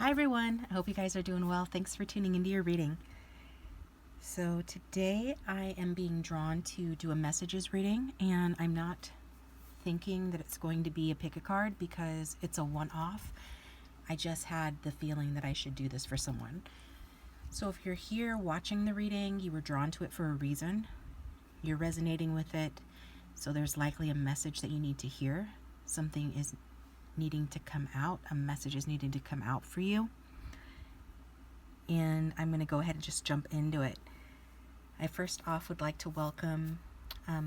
Hi everyone, I hope you guys are doing well. Thanks for tuning into your reading. So today I am being drawn to do a messages reading, and I'm not thinking that it's going to be a pick a card because it's a one-off. I just had the feeling that I should do this for someone. So if you're here watching the reading, you were drawn to it for a reason. You're resonating with it, so there's likely a message that you need to hear. Something is needing to come out, a message is needing to come out for you. And I'm going to go ahead and just jump into it. I first off would like to welcome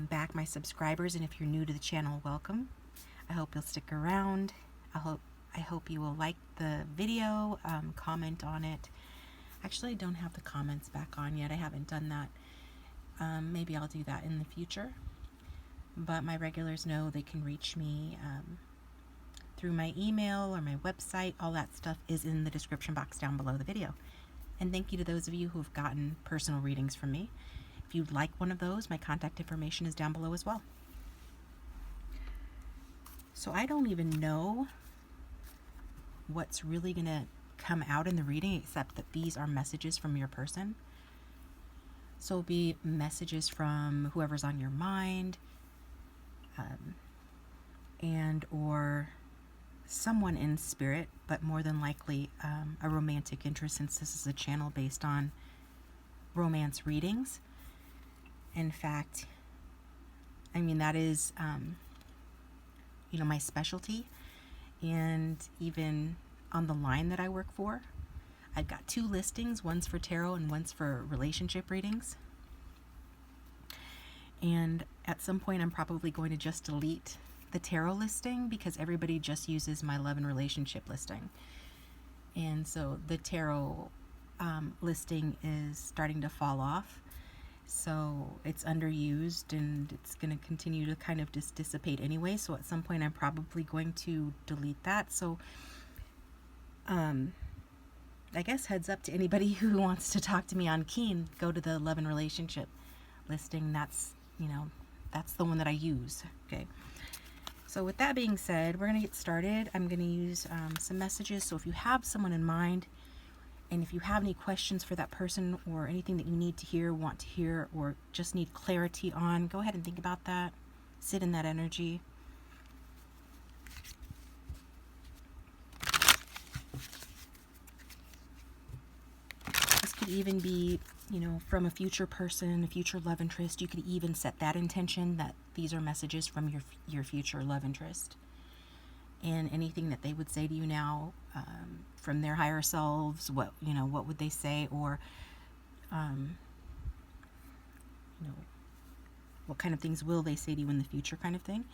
back my subscribers, and if you're new to the channel, welcome. I hope you'll stick around. I hope you will like the video, comment on it. Actually, I don't have the comments back on yet. I haven't done that. Maybe I'll do that in the future. But my regulars know they can reach me through my email or my website. All that stuff is in the description box down below the video. And thank you to those of you who have gotten personal readings from me. If you'd like one of those, my contact information is down below as well. So I don't even know what's really going to come out in the reading, except that these are messages from your person. So it'll be messages from whoever's on your mind, and or someone in spirit, but more than likely a romantic interest, since this is a channel based on romance readings. In fact, I mean, that is my specialty. And even on the line that I work for, I've got 2 listings. One's for tarot and one's for relationship readings. And at some point I'm probably going to just delete the tarot listing because everybody just uses my love and relationship listing. And so the tarot listing is starting to fall off. So it's underused and it's going to continue to kind of just dissipate anyway. So at some point I'm probably going to delete that. So I guess heads up to anybody who wants to talk to me on Keen, go to the love and relationship listing. That's the one that I use. Okay. So with that being said, we're going to get started. I'm going to use some messages. So if you have someone in mind, and if you have any questions for that person or anything that you need to hear, want to hear, or just need clarity on, go ahead and think about that. Sit in that energy. This could even be, from a future person, a future love interest. You could even set that intention that these are messages from your future love interest. And anything that they would say to you now, from their higher selves, what would they say, or what kind of things will they say to you in the future, kind of thing.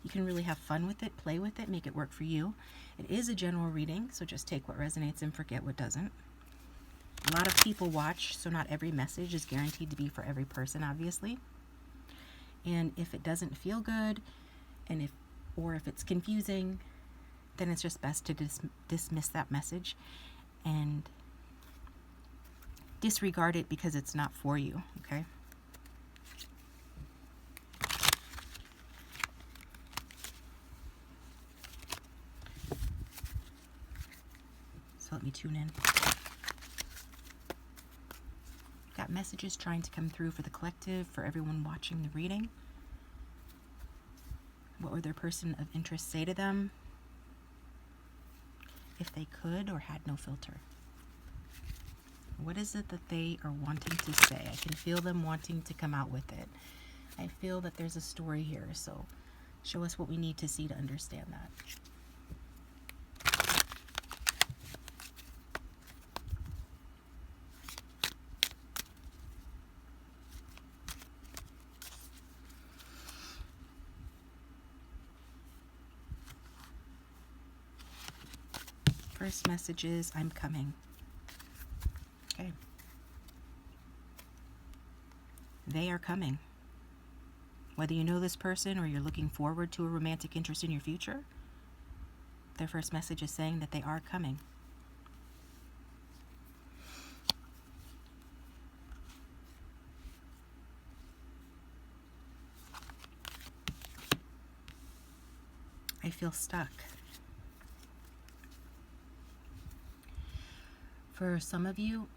You can really have fun with it, play with it, make it work for you. It is a general reading, so just take what resonates and forget what doesn't. A lot of people watch, so not every message is guaranteed to be for every person, obviously. And if it doesn't feel good, and if it's confusing, then it's just best to dismiss that message and disregard it because it's not for you, okay? So let me tune in. Got messages trying to come through for the collective, for everyone watching the reading. What would their person of interest say to them if they could or had no filter? What is it that they are wanting to say? I can feel them wanting to come out with it. I feel that there's a story here, so show us what we need to see to understand that. First message is, I'm coming. Okay. They are coming. Whether you know this person or you're looking forward to a romantic interest in your future, their first message is saying that they are coming. I feel stuck. For some of you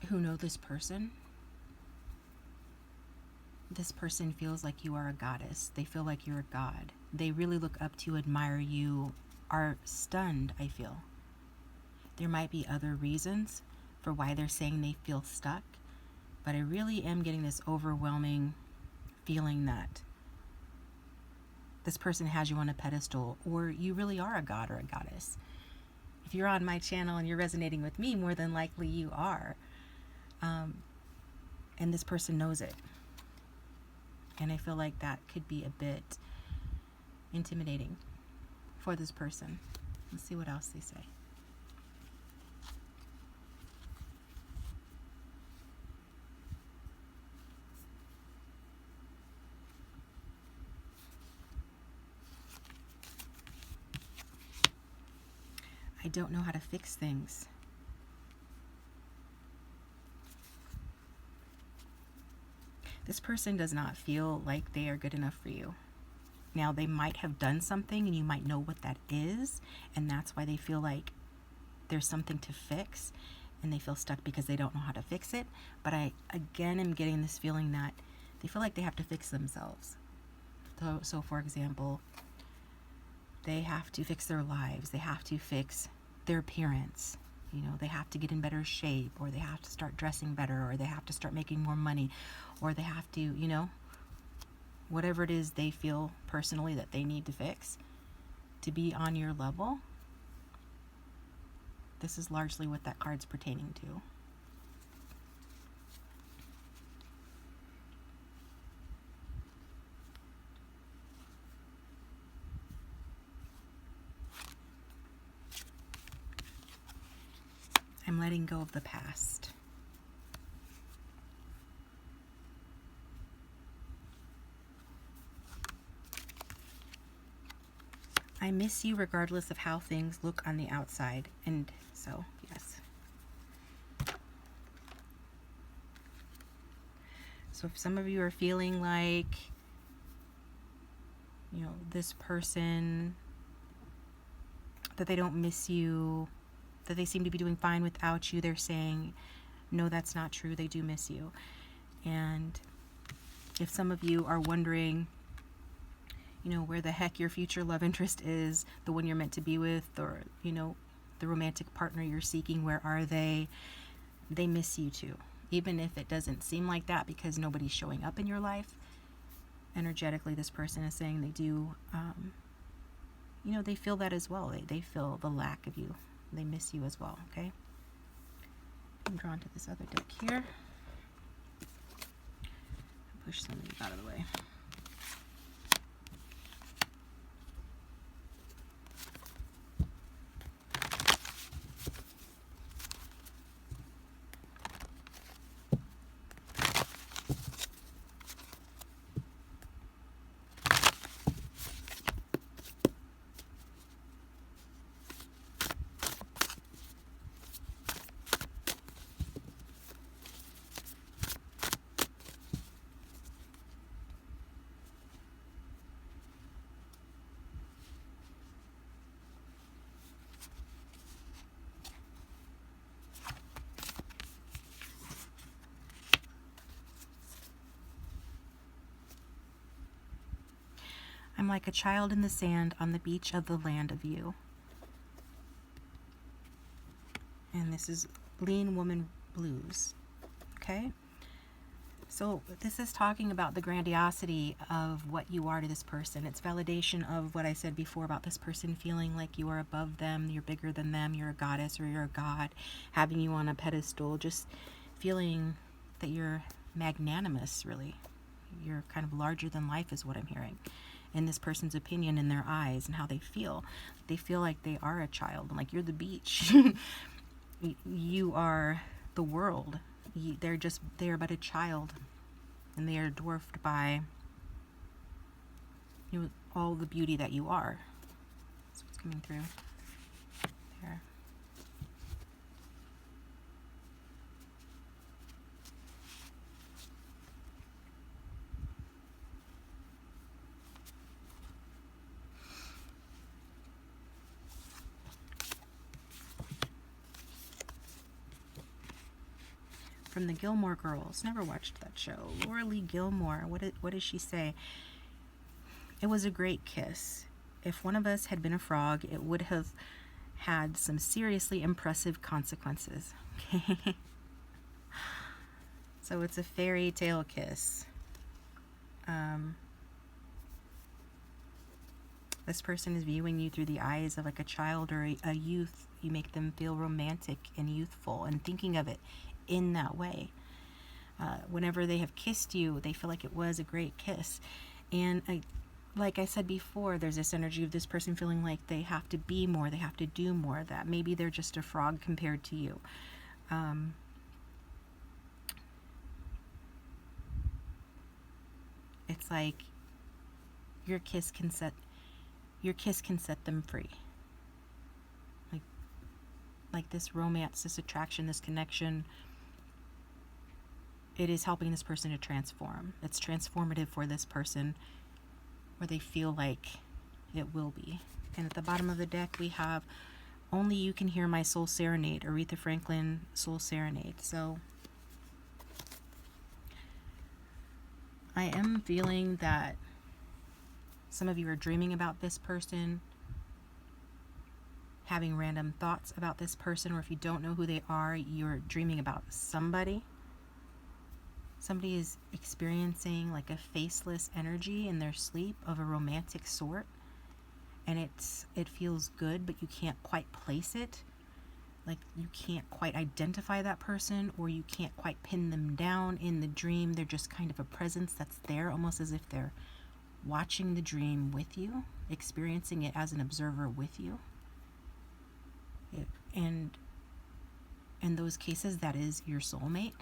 who know this person feels like you are a goddess. They feel like you're a god. They really look up to you, admire you, are stunned, I feel. There might be other reasons for why they're saying they feel stuck, but I really am getting this overwhelming feeling that this person has you on a pedestal, or you really are a god or a goddess. If you're on my channel and you're resonating with me, more than likely you are. And this person knows it. And I feel like that could be a bit intimidating for this person. Let's see what else they say. I don't know how to fix things. This person does not feel like they are good enough for you. Now, they might have done something and you might know what that is, and that's why they feel like there's something to fix and they feel stuck because they don't know how to fix it. But I, again, am getting this feeling that they feel like they have to fix themselves. So for example, they have to fix their lives. They have to fix their appearance. You know, they have to get in better shape, or they have to start dressing better, or they have to start making more money, or they have to, you know, whatever it is they feel personally that they need to fix to be on your level. This is largely what that card's pertaining to. I'm letting go of the past. I miss you regardless of how things look on the outside. And so, yes. So if some of you are feeling like, you know, this person, that they don't miss you, that they seem to be doing fine without you, they're saying, no, that's not true. They do miss you. And if some of you are wondering, you know, where the heck your future love interest is, the one you're meant to be with, or, you know, the romantic partner you're seeking, where are they? They miss you too. Even if it doesn't seem like that because nobody's showing up in your life, energetically this person is saying they do, you know, they feel that as well. They feel the lack of you. They miss you as well, okay? I'm drawn to this other deck here. Push some of these out of the way. I'm like a child in the sand on the beach of the land of you. And this is Lean Woman Blues. Okay? So this is talking about the grandiosity of what you are to this person. It's validation of what I said before about this person feeling like you are above them, you're bigger than them, you're a goddess or you're a god, having you on a pedestal, just feeling that you're magnanimous, really. You're kind of larger than life is what I'm hearing. In this person's opinion, in their eyes, and how they feel. They feel like they are a child, like you're the beach. You are the world. They're but a child, and they are dwarfed by, you know, all the beauty that you are. That's what's coming through there. from the Gilmore Girls. Never watched that show. Laura Lee Gilmore. What does she say? It was a great kiss. If one of us had been a frog, it would have had some seriously impressive consequences. Okay. So it's a fairy tale kiss. This person is viewing you through the eyes of like a child or a youth. You make them feel romantic and youthful and thinking of it in that way. Whenever they have kissed you, they feel like it was a great kiss. And like I said before, there's this energy of this person feeling like they have to be more, they have to do more, that maybe they're just a frog compared to you. It's like your kiss can set them free. Like this romance, this attraction, this connection, it is helping this person to transform. It's transformative for this person, where they feel like it will be. And at the bottom of the deck we have Only You Can Hear My Soul Serenade, Aretha Franklin Soul Serenade. So I am feeling that some of you are dreaming about this person, having random thoughts about this person, or if you don't know who they are, you're dreaming about somebody. Somebody is experiencing like a faceless energy in their sleep of a romantic sort, and it feels good, but you can't quite place it. Like you can't quite identify that person, or you can't quite pin them down in the dream. They're just kind of a presence that's there, almost as if they're watching the dream with you, experiencing it as an observer with you. And in those cases, that is your soulmate.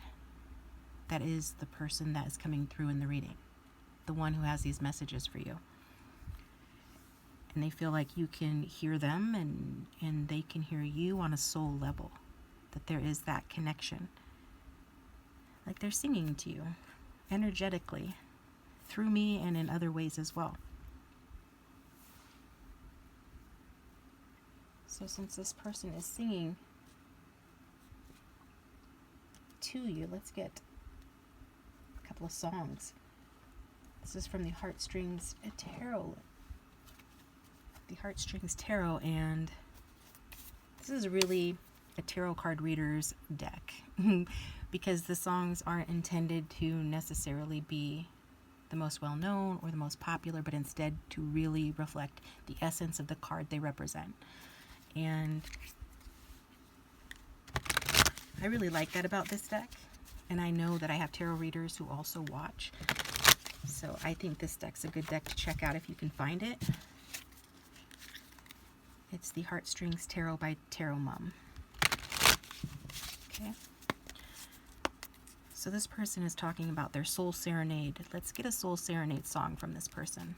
That is the person that is coming through in the reading, the one who has these messages for you. And they feel like you can hear them, and they can hear you on a soul level, that there is that connection. Like they're singing to you energetically through me and in other ways as well. So since this person is singing to you, let's get a couple of songs. This is from the Heartstrings Tarot. The Heartstrings Tarot, and this is really a tarot card reader's deck because the songs aren't intended to necessarily be the most well-known or the most popular, but instead to really reflect the essence of the card they represent. And I really like that about this deck, and I know that I have tarot readers who also watch, so I think this deck's a good deck to check out if you can find it. It's the Heartstrings Tarot by Tarot Mom. Okay. So this person is talking about their soul serenade. Let's get a soul serenade song from this person.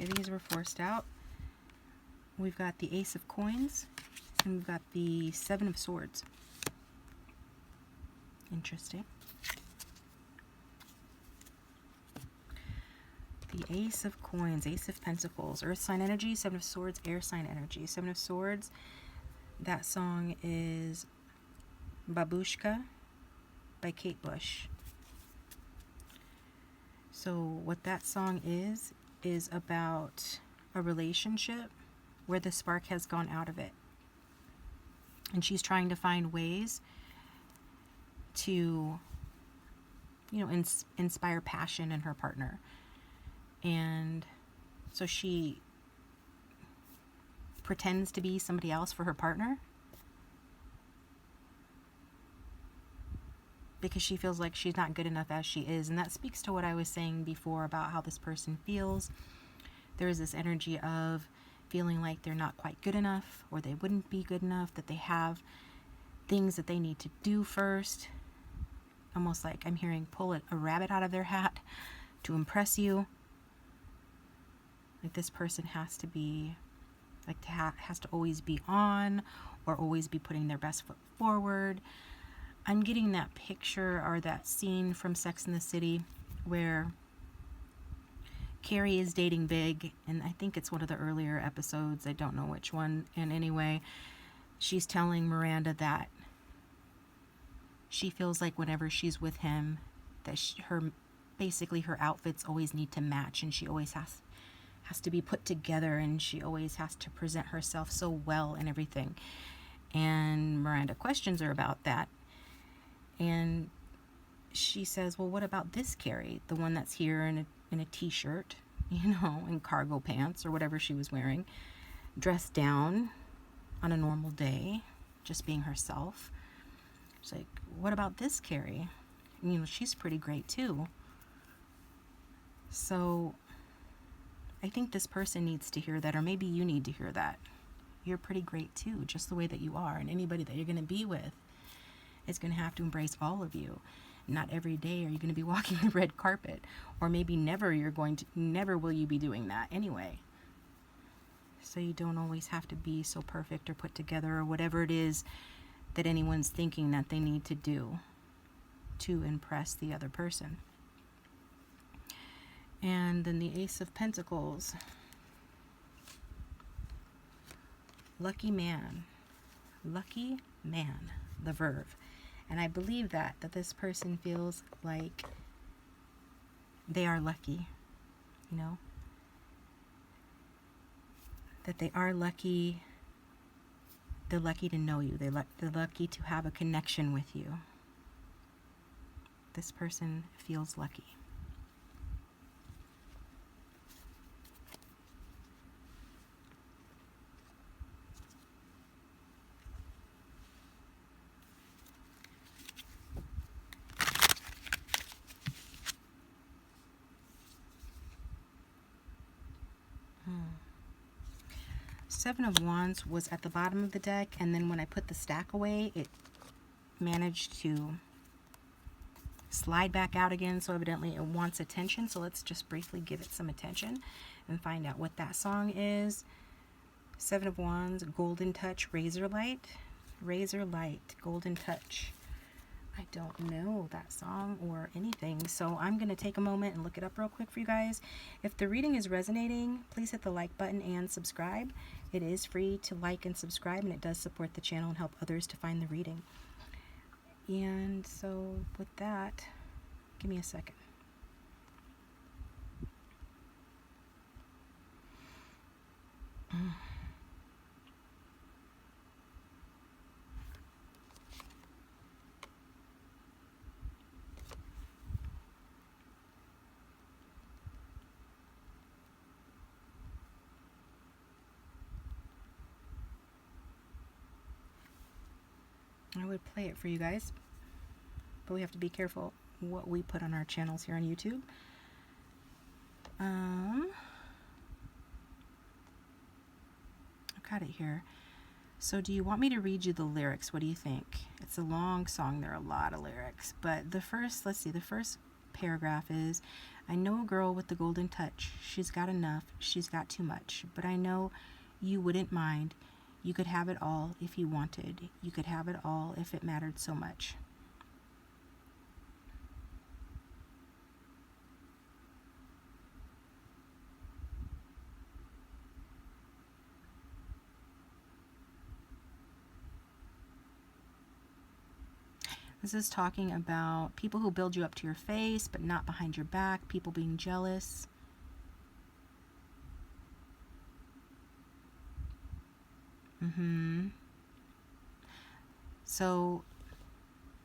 Okay, these were forced out. We've got the Ace of Coins, and we've got the Seven of Swords. Interesting. The Ace of Coins, Ace of Pentacles, Earth sign energy, Seven of Swords, air sign energy. Seven of Swords, that song is Babushka by Kate Bush. So what that song is about a relationship where the spark has gone out of it. And she's trying to find ways to, inspire passion in her partner. And so she pretends to be somebody else for her partner because she feels like she's not good enough as she is. And that speaks to what I was saying before about how this person feels. There is this energy of feeling like they're not quite good enough, or they wouldn't be good enough, that they have things that they need to do first. Almost like I'm hearing pull a rabbit out of their hat to impress you. Like this person has to be like has to always be on or always be putting their best foot forward. I'm getting that picture or that scene from Sex and the City where Carrie is dating Big, and I think it's one of the earlier episodes, I don't know which one, and anyway, she's telling Miranda that she feels like whenever she's with him that basically her outfits always need to match, and she always has to be put together, and she always has to present herself so well and everything. And Miranda questions her about that, and she says, well, what about this Carrie, the one that's here in a t-shirt, you know, and cargo pants or whatever she was wearing, dressed down on a normal day, just being herself. She's like, what about this Carrie? And, you know, she's pretty great too. So I think this person needs to hear that, or maybe you need to hear that. You're pretty great too, just the way that you are, and anybody that you're going to be with is going to have to embrace all of you. Not every day are you going to be walking the red carpet, or maybe never will you be doing that anyway. So you don't always have to be so perfect or put together or whatever it is that anyone's thinking that they need to do to impress the other person. And then the Ace of Pentacles. Lucky man. Lucky man, the verb. And I believe that this person feels like they are lucky, you know, that they are lucky. They're lucky to know you. They're lucky to have a connection with you. This person feels lucky. Seven of Wands was at the bottom of the deck, and then when I put the stack away, it managed to slide back out again, so evidently it wants attention. So let's just briefly give it some attention and find out what that song is. Seven of Wands, Golden Touch, Razor Light. Razor Light, Golden Touch. I don't know that song or anything, so I'm going to take a moment and look it up real quick for you guys. If the reading is resonating, please hit the like button and subscribe. It is free to like and subscribe, and it does support the channel and help others to find the reading. And so with that, give me a second. I would play it for you guys, but we have to be careful what we put on our channels here on YouTube. I've got it here. So do you want me to read you the lyrics? What do you think? It's a long song. There are a lot of lyrics, but the first, let's see, the first paragraph is, I know a girl with the golden touch. She's got enough. She's got too much, but I know you wouldn't mind. You could have it all if you wanted. You could have it all if it mattered so much. This is talking about people who build you up to your face, but not behind your back, people being jealous. So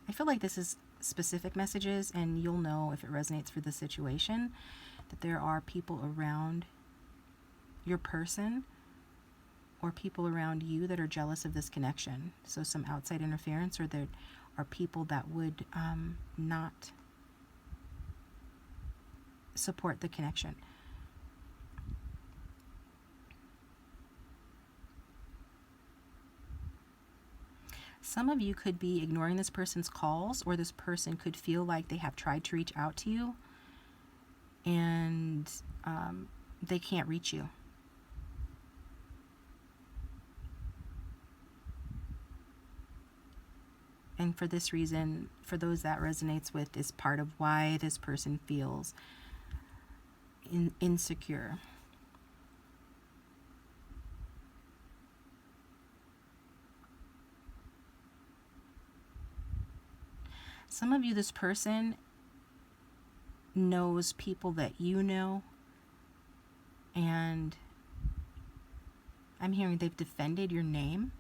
I feel like this is specific messages, and you'll know if it resonates for the situation, that there are people around your person or people around you that are jealous of this connection. So some outside interference, or there are people that would not support the connection. Some of you could be ignoring this person's calls, or this person could feel like they have tried to reach out to you and they can't reach you. And for this reason, for those that resonates with, is part of why this person feels insecure. Some of you, this person knows people that you know, and I'm hearing they've defended your name,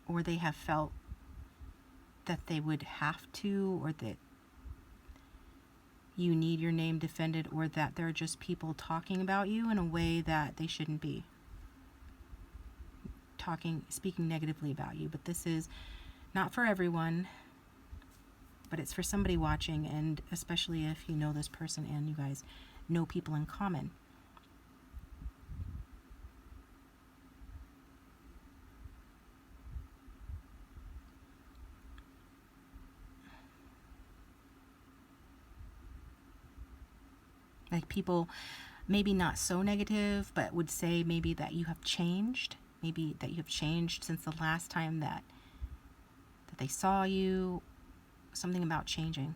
or they have felt that they would have to, or that you need your name defended, or that there are just people talking about you in a way that they shouldn't be. Speaking negatively about you. But this is not for everyone, but it's for somebody watching, and especially if you know this person and you guys know people in common. Like people, maybe not so negative, but would say maybe that you have changed. Maybe that you have changed since the last time that they saw you. Something about changing.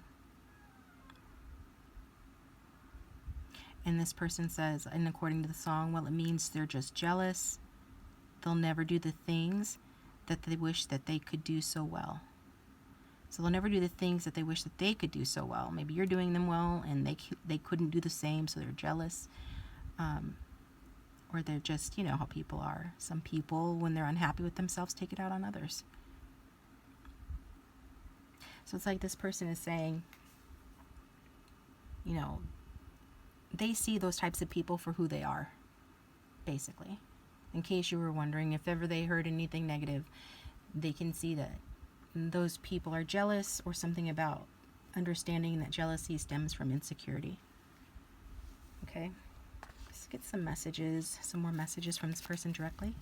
And this person says, and according to the song, well, it means they're just jealous. They'll never do the things that they wish that they could do so well. So they'll never do the things that they wish that they could do so well. Maybe you're doing them well and they couldn't do the same, so they're jealous. Or they're just, you know how people are. Some people, when they're unhappy with themselves, take it out on others. So it's like this person is saying, you know, they see those types of people for who they are, basically. In case you were wondering, if ever they heard anything negative, they can see that those people are jealous, or something about understanding that jealousy stems from insecurity. Okay, let's get some messages, some more messages from this person directly.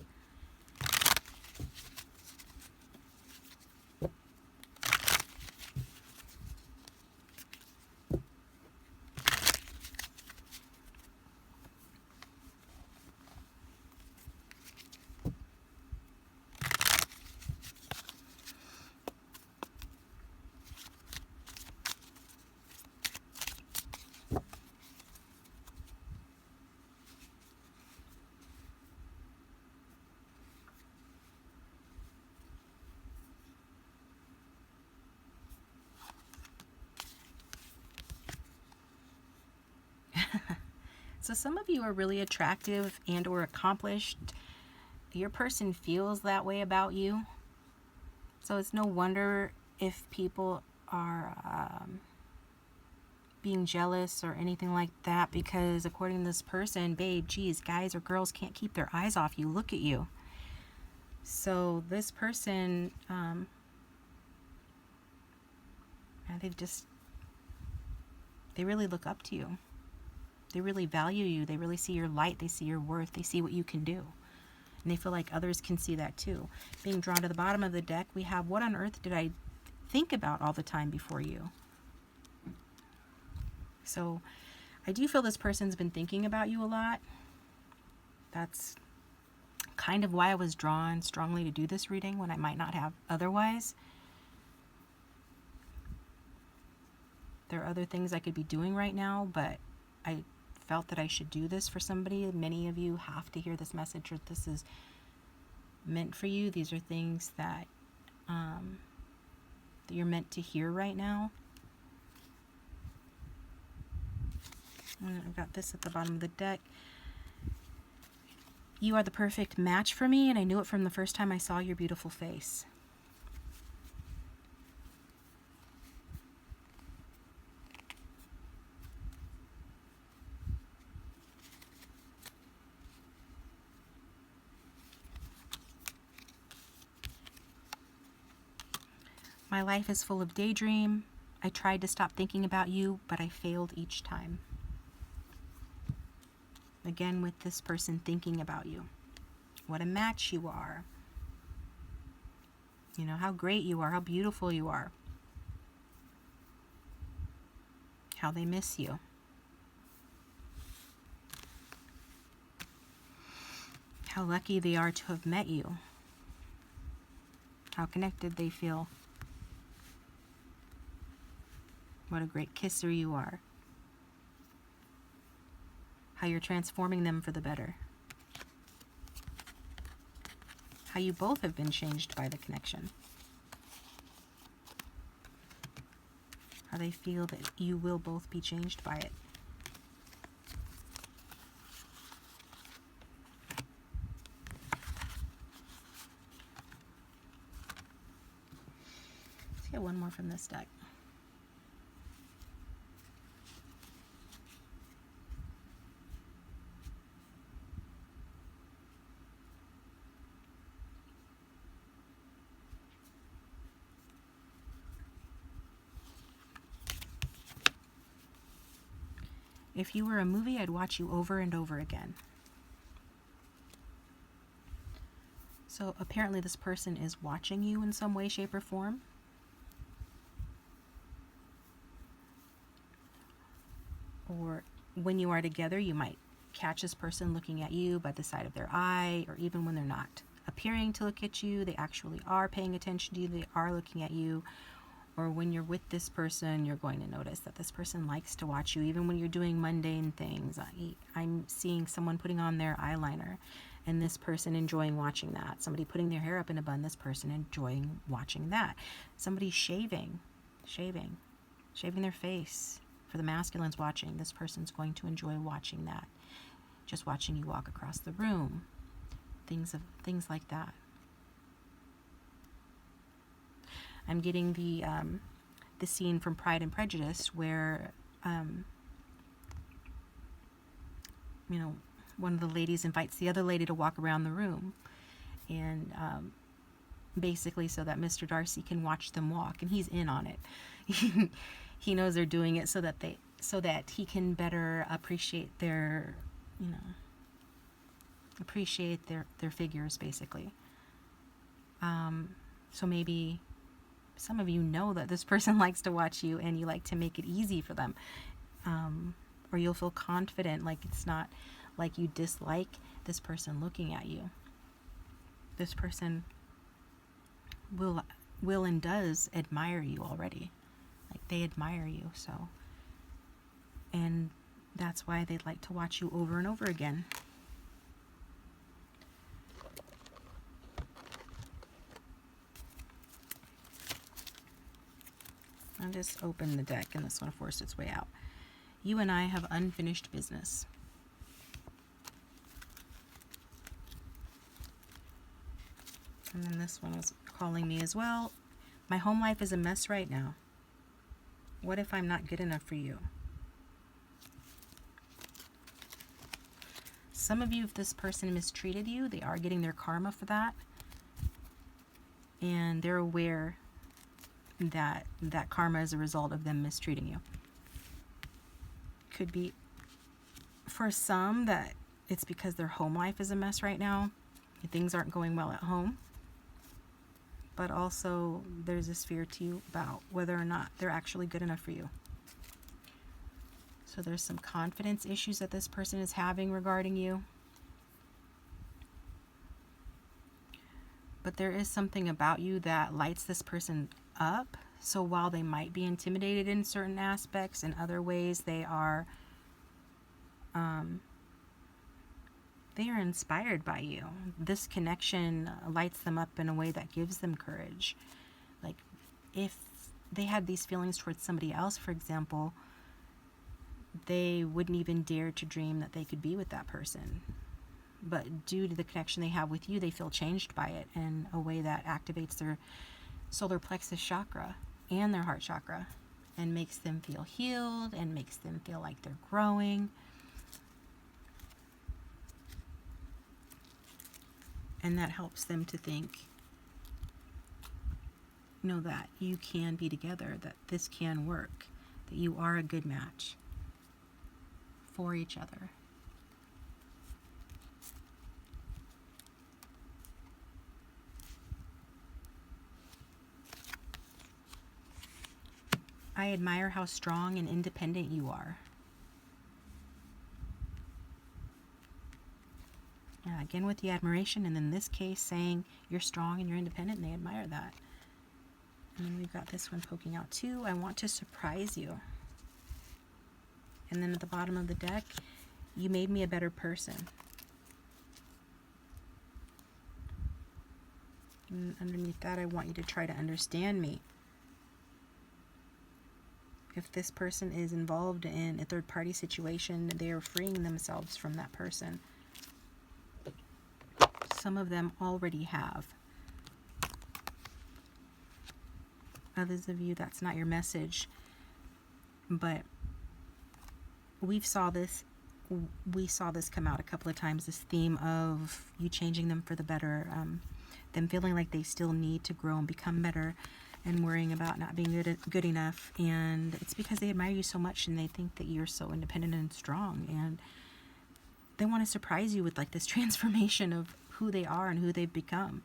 So some of you are really attractive and or accomplished. Your person feels that way about you. So it's no wonder if people are being jealous or anything like that, because according to this person, babe, geez, guys or girls can't keep their eyes off you. Look at you. So this person, they really look up to you. They really value you. They really see your light. They see your worth. They see what you can do. And they feel like others can see that too. Being drawn to the bottom of the deck, we have, what on earth did I think about all the time before you? So I do feel this person's been thinking about you a lot. That's kind of why I was drawn strongly to do this reading when I might not have otherwise. There are other things I could be doing right now, but I felt that I should do this for somebody. Many of you have to hear this message, or this is meant for you. These are things that that you're meant to hear right now. And I've got this at the bottom of the deck. You are the perfect match for me, and I knew it from the first time I saw your beautiful face. My life is full of daydream. I tried to stop thinking about you, but I failed each time. Again, with this person thinking about you. What a match you are. You know, how great you are, how beautiful you are. How they miss you. How lucky they are to have met you. how connected they feel. What a great kisser you are. How you're transforming them for the better. How you both have been changed by the connection. How they feel that you will both be changed by it. Let's get one more from this deck. If you were a movie, I'd watch you over and over again. So apparently this person is watching you in some way, shape, or form. Or when you are together, you might catch this person looking at you by the side of their eye, or even when they're not appearing to look at you, they actually are paying attention to you, they are looking at you. Or when you're with this person, you're going to notice that this person likes to watch you, even when you're doing mundane things. I'm seeing someone putting on their eyeliner, and this person enjoying watching that. Somebody putting their hair up in a bun, this person enjoying watching that. Somebody shaving their face. For the masculines watching, this person's going to enjoy watching that. Just watching you walk across the room. Things like that. I'm getting the scene from Pride and Prejudice where, one of the ladies invites the other lady to walk around the room, and basically so that Mr. Darcy can watch them walk, and he's in on it. He knows they're doing it so that he can better appreciate their figures, basically. So maybe some of you know that this person likes to watch you, and you like to make it easy for them. Or you'll feel confident, like it's not like you dislike this person looking at you. This person will and does admire you already. Like they admire you, so. And that's why they'd like to watch you over and over again. I'll just open the deck and this one forced its way out. You and I have unfinished business. And then this one was calling me as well. My home life is a mess right now. What if I'm not good enough for you? Some of you, if this person mistreated you, they are getting their karma for that. And they're aware that karma is a result of them mistreating you. Could be for some that it's because their home life is a mess right now. Things aren't going well at home. But also there's this fear to you about whether or not they're actually good enough for you. So there's some confidence issues that this person is having regarding you. But there is something about you that lights this person up. So while they might be intimidated in certain aspects, in other ways they are inspired by you. This connection lights them up in a way that gives them courage. Like if they had these feelings towards somebody else, for example, they wouldn't even dare to dream that they could be with that person. But due to the connection they have with you, they feel changed by it in a way that activates their solar plexus chakra and their heart chakra and makes them feel healed and makes them feel like they're growing. And that helps them to think, that you can be together, that this can work, that you are a good match for each other. I admire how strong and independent you are. Yeah, again with the admiration, and in this case saying you're strong and you're independent, and they admire that. And then we've got this one poking out too. I want to surprise you. And then at the bottom of the deck, you made me a better person. And underneath that, I want you to try to understand me. If this person is involved in a third-party situation, they are freeing themselves from that person. Some of them already have. Others of you, that's not your message. But we saw this come out a couple of times, this theme of you changing them for the better, them feeling like they still need to grow and become better, and worrying about not being good enough. And it's because they admire you so much and they think that you're so independent and strong, and they want to surprise you with like this transformation of who they are and who they've become.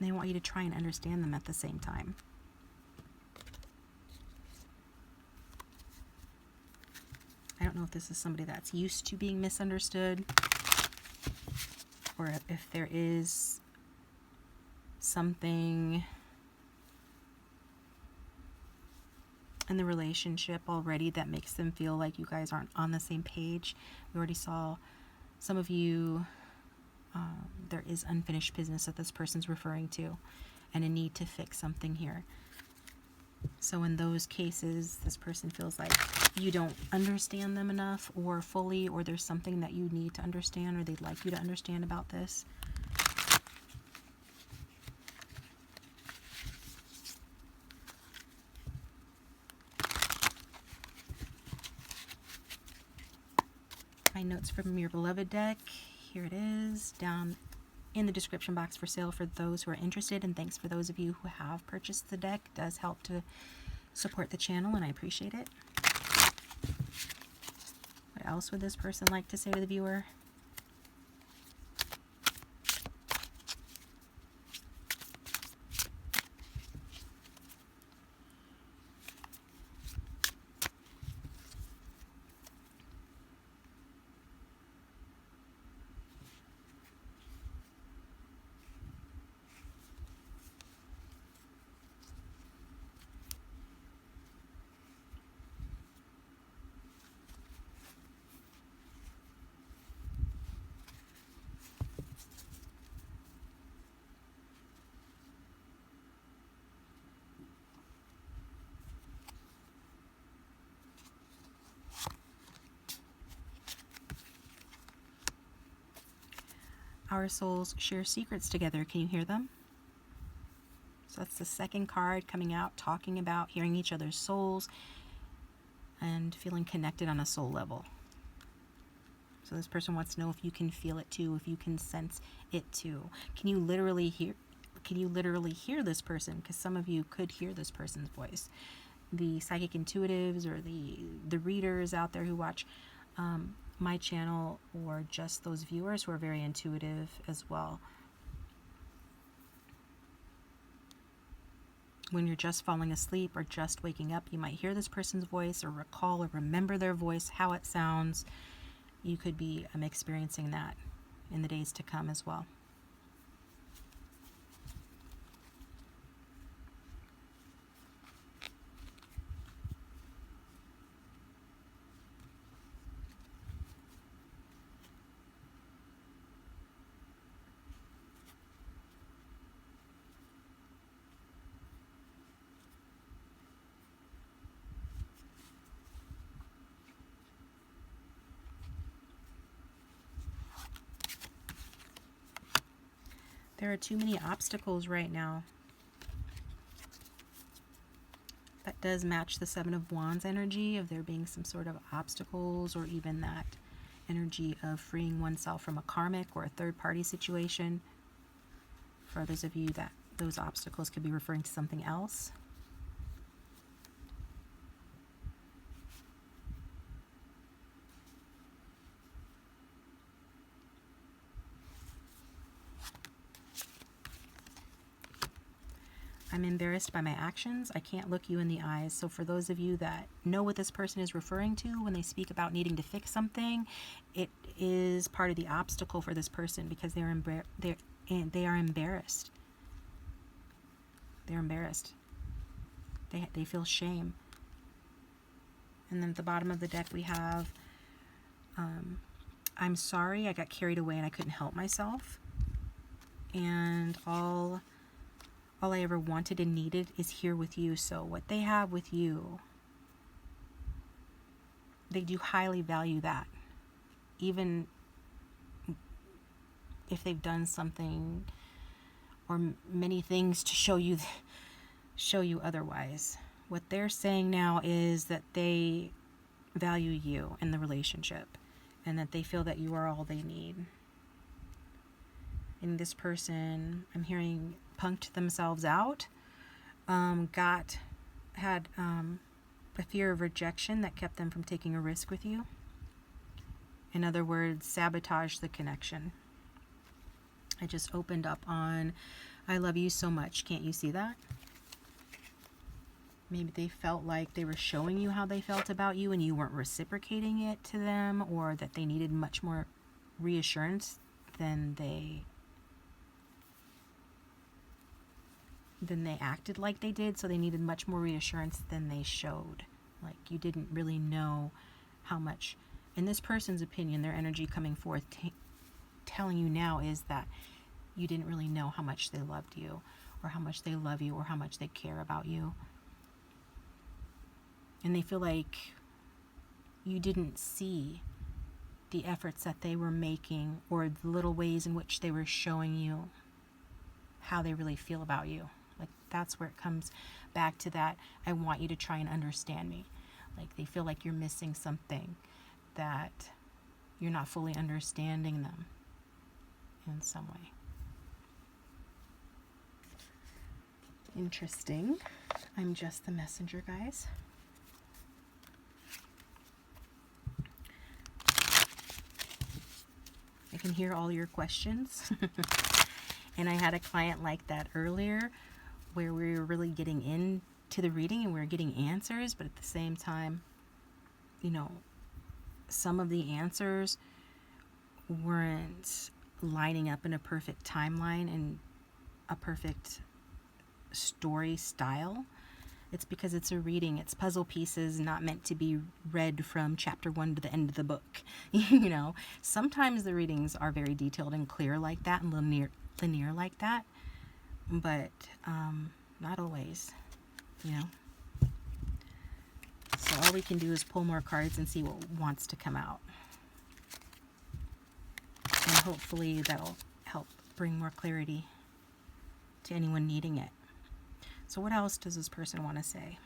They want you to try and understand them at the same time. I don't know if this is somebody that's used to being misunderstood, or if there is something in the relationship already that makes them feel like you guys aren't on the same page. We already saw some of you, there is unfinished business that this person's referring to, and a need to fix something here. So in those cases, this person feels like you don't understand them enough or fully, or there's something that you need to understand or they'd like you to understand about this. My notes from your beloved deck. Here it is, down in the description box for sale for those who are interested, and thanks for those of you who have purchased the deck. It does help to support the channel, and I appreciate it. What else would this person like to say to the viewer? Our souls share secrets together. Can you hear them? So that's the second card coming out, talking about hearing each other's souls and feeling connected on a soul level. So this person wants to know if you can feel it too, if you can sense it too. Can you literally hear this person? Because some of you could hear this person's voice. The psychic intuitives or the readers out there who watch my channel, or just those viewers who are very intuitive as well. When you're just falling asleep or just waking up, you might hear this person's voice or recall or remember their voice, how it sounds. You could be experiencing that in the days to come as well. There are too many obstacles right now. That does match the Seven of Wands energy of there being some sort of obstacles, or even that energy of freeing oneself from a karmic or a third-party situation. For others of you, that those obstacles could be referring to something else. I'm embarrassed by my actions. I can't look you in the eyes. So for those of you that know what this person is referring to when they speak about needing to fix something, it is part of the obstacle for this person because they are embarrassed. They're embarrassed. They feel shame. And then at the bottom of the deck we have, I'm sorry, I got carried away and I couldn't help myself. And all I ever wanted and needed is here with you. So what they have with you, they do highly value that. Even if they've done something or many things to show you otherwise. What they're saying now is that they value you in the relationship and that they feel that you are all they need. And this person, I'm hearing, punked themselves out, had a fear of rejection that kept them from taking a risk with you. In other words, sabotage the connection. I just opened up on, I love you so much. Can't you see that? Maybe they felt like they were showing you how they felt about you and you weren't reciprocating it to them, or that they needed much more reassurance than they acted like they did. So they needed much more reassurance than they showed. Like you didn't really know how much, in this person's opinion, their energy coming forth telling you now is that you didn't really know how much they loved you, or how much they love you, or how much they care about you. And they feel like you didn't see the efforts that they were making, or the little ways in which they were showing you how they really feel about you. Like that's where it comes back to that, I want you to try and understand me. Like they feel like you're missing something, that you're not fully understanding them in some way. Interesting. I'm just the messenger, guys. I can hear all your questions. And I had a client like that earlier, where we were really getting into the reading and we were getting answers, but at the same time, you know, some of the answers weren't lining up in a perfect timeline and a perfect story style. It's because it's a reading. It's puzzle pieces not meant to be read from chapter 1 to the end of the book. You know, sometimes the readings are very detailed and clear like that, and linear like that, but not always, you know. So all we can do is pull more cards and see what wants to come out. And hopefully that'll help bring more clarity to anyone needing it. So what else does this person want to say?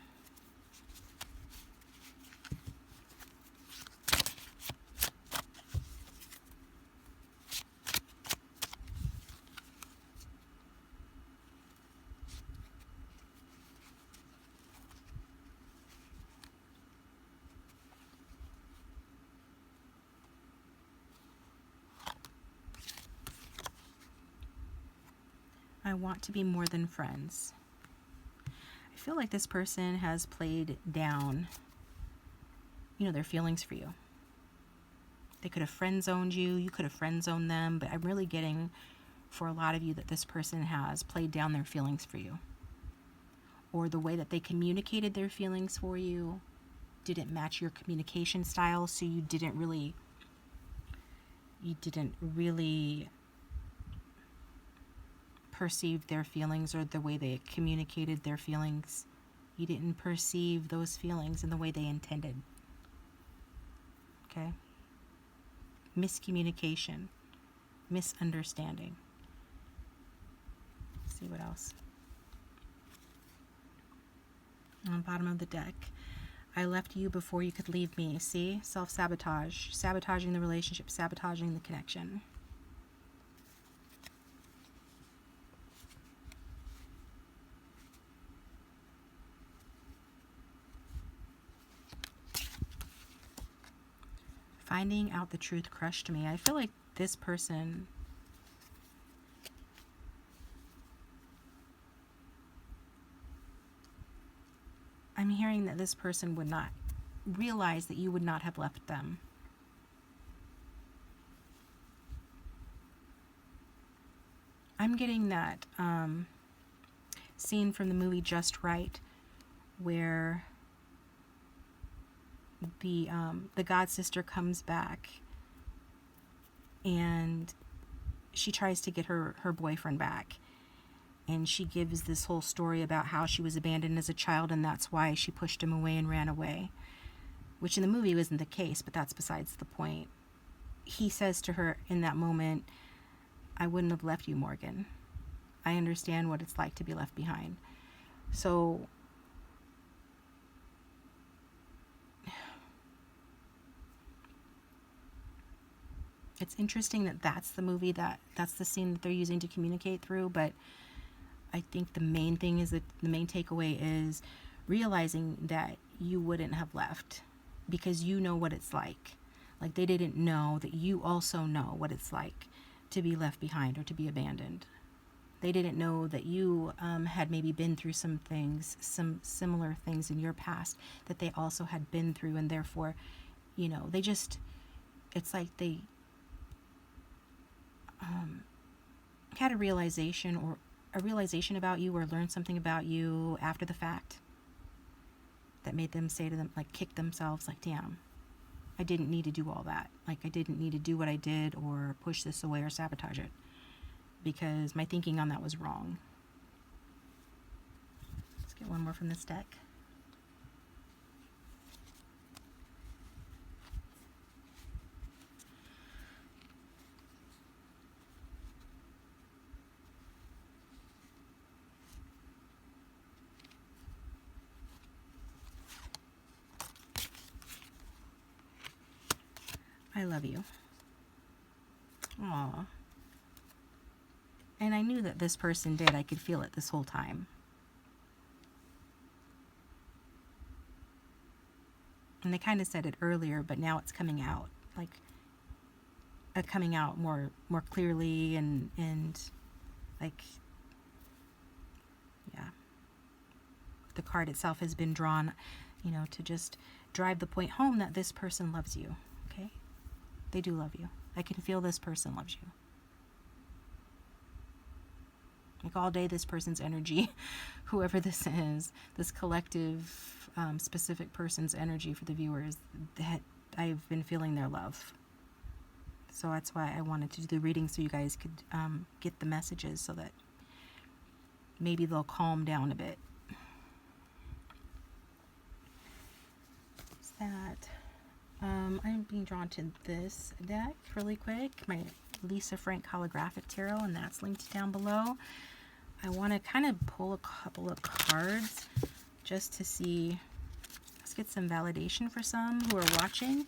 I want to be more than friends. I feel like this person has played down, you know, their feelings for you. They could have friend zoned you, you could have friend zoned them, but I'm really getting for a lot of you that this person has played down their feelings for you. Or the way that they communicated their feelings for you didn't match your communication style, so you didn't really perceive their feelings, or the way they communicated their feelings. You didn't perceive those feelings in the way they intended. Okay? Miscommunication. Misunderstanding. Let's see what else. On the bottom of the deck, I left you before you could leave me. See? Self-sabotage. Sabotaging the relationship. Sabotaging the connection. Finding out the truth crushed me. I feel like this person I'm hearing that this person would not realize that you would not have left them. I'm getting that scene from the movie Just Right, where the god sister comes back and she tries to get her boyfriend back, and she gives this whole story about how she was abandoned as a child and that's why she pushed him away and ran away, which in the movie wasn't the case, but that's besides the point. He says to her in that moment, I wouldn't have left you, Morgan. I understand what it's like to be left behind. So it's interesting that that's the movie, that's the scene that they're using to communicate through, but I think the main thing is that the main takeaway is realizing that you wouldn't have left because you know what it's like. Like, they didn't know that you also know what it's like to be left behind or to be abandoned. They didn't know that you had maybe been through some things, some similar things in your past that they also had been through, and therefore, you know, they just, it's like they had a realization about you, or learned something about you after the fact that made them say to them, like, kick themselves, like, damn, I didn't need to do all that. Like, I didn't need to do what I did or push this away or sabotage it because my thinking on that was wrong. Let's get one more from this deck. I love you. Aww. And I knew that this person did. I could feel it this whole time. And they kind of said it earlier, but now it's coming out. Like, coming out more clearly and like, yeah. The card itself has been drawn, you know, to just drive the point home that this person loves you. Okay? They do love you. I can feel this person loves you. Like, all day, this person's energy, whoever this is, this collective, specific person's energy for the viewers, that I've been feeling their love. So that's why I wanted to do the reading, so you guys could get the messages, so that maybe they'll calm down a bit. What's that? I'm being drawn to this deck really quick, my Lisa Frank holographic tarot, and that's linked down below. I want to kind of pull a couple of cards just to see, let's get some validation for some who are watching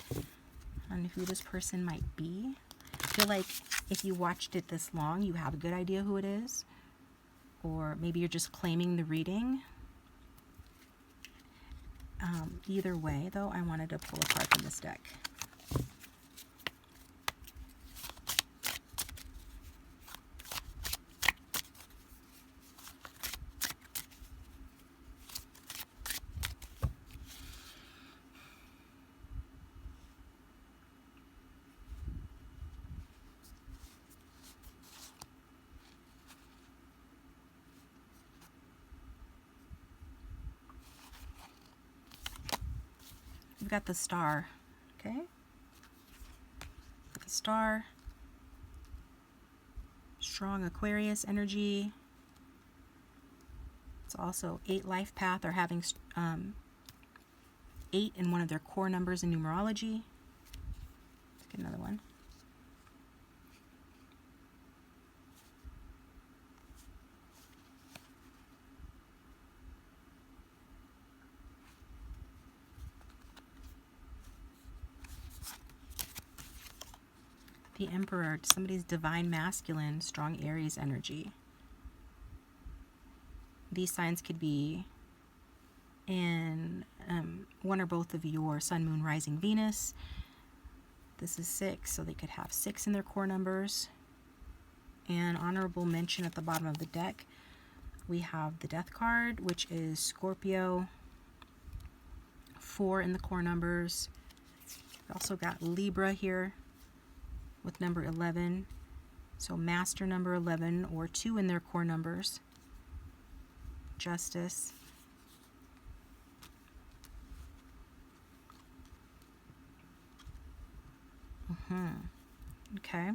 on who this person might be. I feel like if you watched it this long, you have a good idea who it is, or maybe you're just claiming the reading. Either way, though, I wanted to pull a card from this deck. We've got the Star, okay? The Star, strong Aquarius energy. It's also 8 life path, or having 8 in one of their core numbers in numerology. Let's get another one. The Emperor, somebody's divine masculine, strong Aries energy. These signs could be in one or both of your Sun, Moon, Rising, Venus. This is 6, so they could have 6 in their core numbers. And honorable mention at the bottom of the deck, we have the Death card, which is Scorpio, 4 in the core numbers. We also got Libra here with number 11. So master number 11, or 2 in their core numbers. Justice. Okay.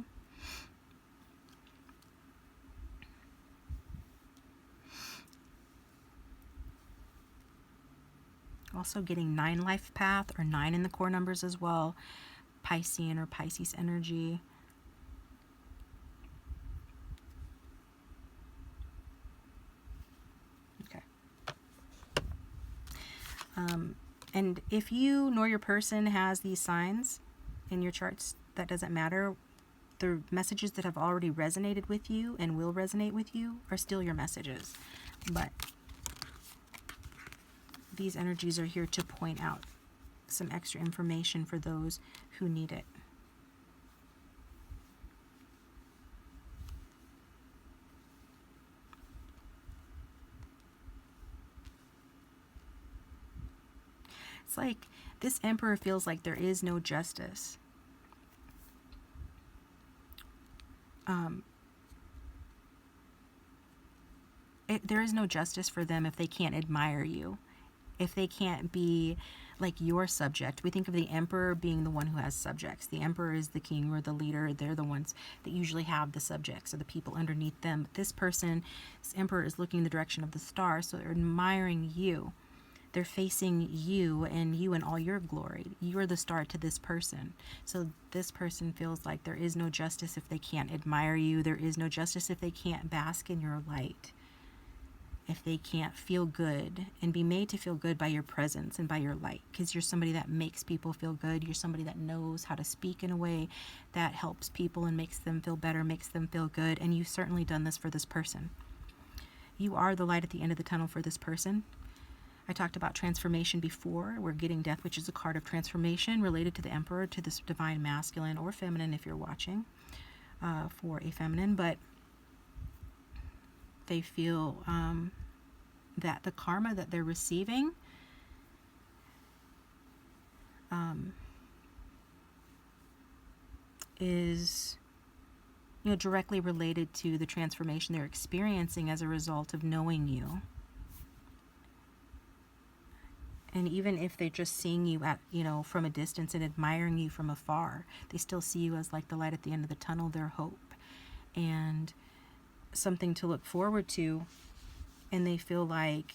Also getting 9 life path, or 9 in the core numbers as well. Piscean or Pisces energy. Okay. And if you nor your person has these signs in your charts, that doesn't matter. The messages that have already resonated with you and will resonate with you are still your messages. But these energies are here to point out some extra information for those who need it. It's like this Emperor feels like there is no justice. There is no justice for them if they can't admire you, if they can't be like your subject. We think of the Emperor being the one who has subjects. The Emperor is the king or the leader. They're the ones that usually have the subjects or the people underneath them. But this person, this Emperor, is looking in the direction of the star, so they're admiring you. They're facing you and you in all your glory. You're the star to this person. So this person feels like there is no justice if they can't admire you. There is no justice if they can't bask in your light. If they can't feel good and be made to feel good by your presence and by your light. Because you're somebody that makes people feel good. You're somebody that knows how to speak in a way that helps people and makes them feel better, makes them feel good. And you've certainly done this for this person. You are the light at the end of the tunnel for this person. I talked about transformation before. We're getting Death, which is a card of transformation related to the Emperor, to this divine masculine or feminine if you're watching, for a feminine. But they feel that the karma that they're receiving is, directly related to the transformation they're experiencing as a result of knowing you. And even if they're just seeing you at, from a distance and admiring you from afar, they still see you as like the light at the end of the tunnel, their hope, and something to look forward to. And they feel like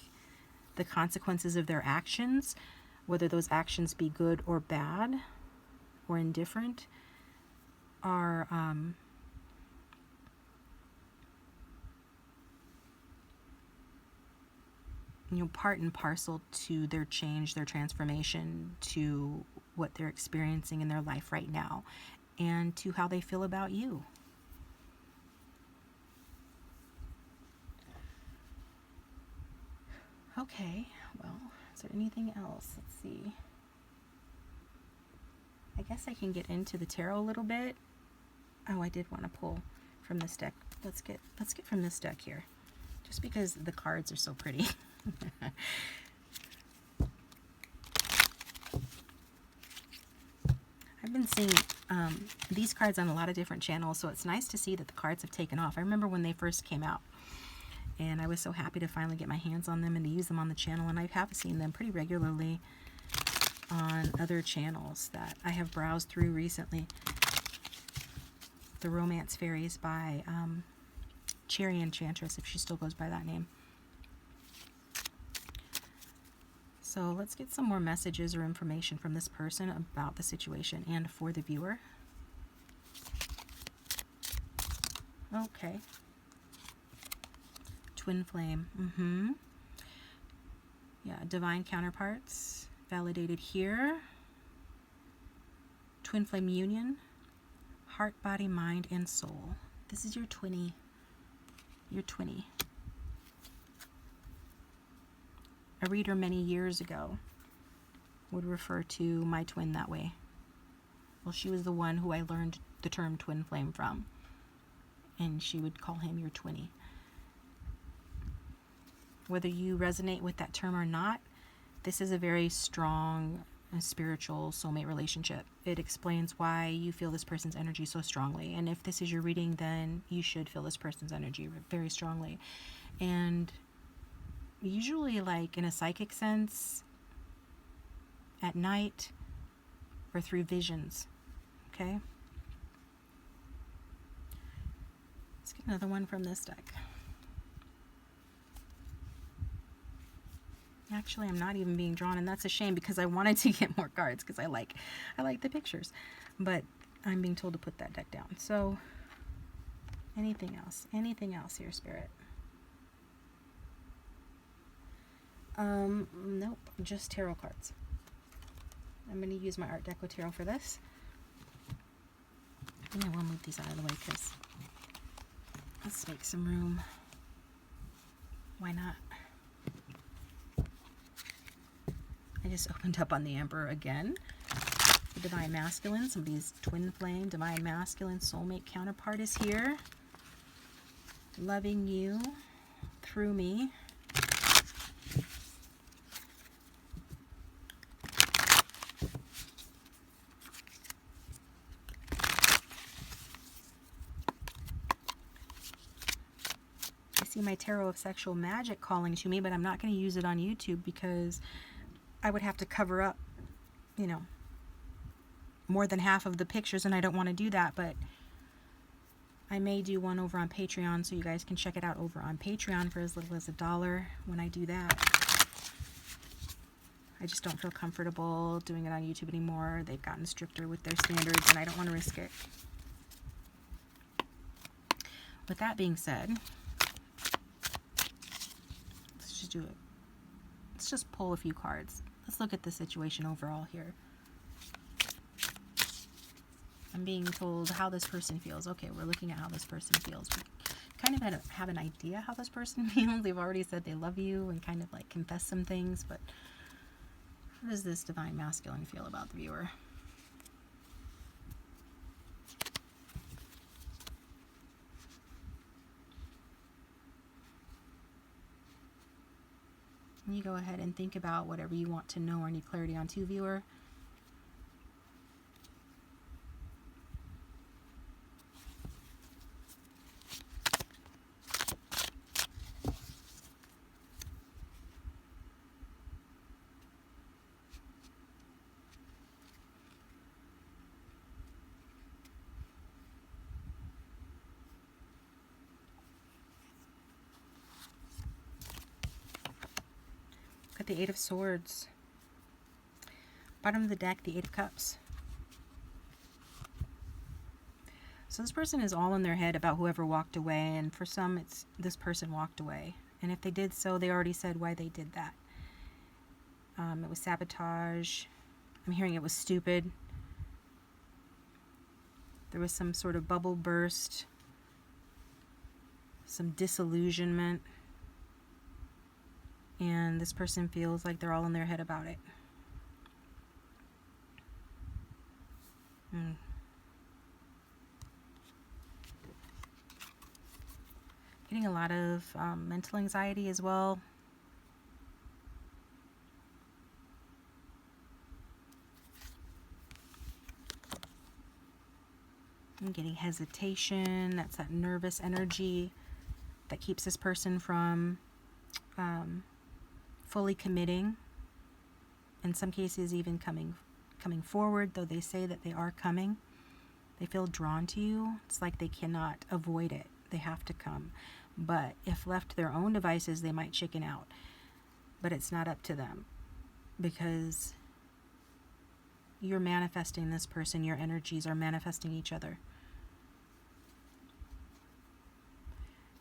the consequences of their actions, whether those actions be good or bad or indifferent, are part and parcel to their change, their transformation, to what they're experiencing in their life right now, and to how they feel about you. Okay, well, is there anything else? Let's see. I guess I can get into the tarot a little bit. Oh, I did want to pull from this deck. Let's get from this deck here, just because the cards are so pretty. I've been seeing these cards on a lot of different channels, so it's nice to see that the cards have taken off. I remember when they first came out, and I was so happy to finally get my hands on them and to use them on the channel, and I have seen them pretty regularly on other channels that I have browsed through recently. The Romance Fairies by Cherry Enchantress, if she still goes by that name. So let's get some more messages or information from this person about the situation and for the viewer. Okay. Twin flame. Yeah, divine counterparts validated here. Twin flame union. Heart, body, mind, and soul. This is your twinny. Your twinny. A reader many years ago would refer to my twin that way. Well, she was the one who I learned the term twin flame from, and she would call him your twinny. Whether you resonate with that term or not, This is a very strong and spiritual soulmate relationship. It explains why you feel this person's energy so strongly. And if this is your reading, then you should feel this person's energy very strongly. And usually, like in a psychic sense, at night or through visions. Okay? Let's get another one from this deck. Actually, I'm not even being drawn, and that's a shame because I wanted to get more cards because I like the pictures. But I'm being told to put that deck down. So, anything else? Anything else here, Spirit? Nope, just tarot cards. I'm going to use my Art Deco Tarot for this. And I will move these out of the way because let's make some room. Why not? I just opened up on the Emperor again. The Divine Masculine, somebody's twin flame, Divine Masculine, soulmate counterpart is here. Loving you through me. My Tarot of Sexual Magic calling to me, but I'm not going to use it on YouTube because I would have to cover up, you know, more than half of the pictures, and I don't want to do that. But I may do one over on Patreon, so you guys can check it out over on Patreon for as little as $1 when I do that. I just don't feel comfortable doing it on YouTube anymore. They've gotten stricter with their standards, and I don't want to risk it. With that being said, do it. Let's just pull a few cards. Let's look at the situation overall here. I'm being told how this person feels. Okay, we're looking at how this person feels. We kind of have an idea how this person feels. They've already said they love you and kind of like confess some things, but how does this Divine Masculine feel about the viewer? You go ahead and think about whatever you want to know or need clarity on to, viewer. Got the Eight of Swords. Bottom of the deck, the Eight of Cups. So this person is all in their head about whoever walked away, and for some it's this person walked away. And if they did so, they already said why they did that. It was sabotage. I'm hearing it was stupid. There was some sort of bubble burst. Some disillusionment. And this person feels like they're all in their head about it. Getting a lot of mental anxiety as well. I'm getting hesitation. That's that nervous energy that keeps this person from fully committing. In some cases, even coming forward, though they say that they are coming. They feel drawn to you. It's like they cannot avoid it. They have to come. But if left to their own devices, they might chicken out. But it's not up to them, because you're manifesting this person. Your energies are manifesting each other.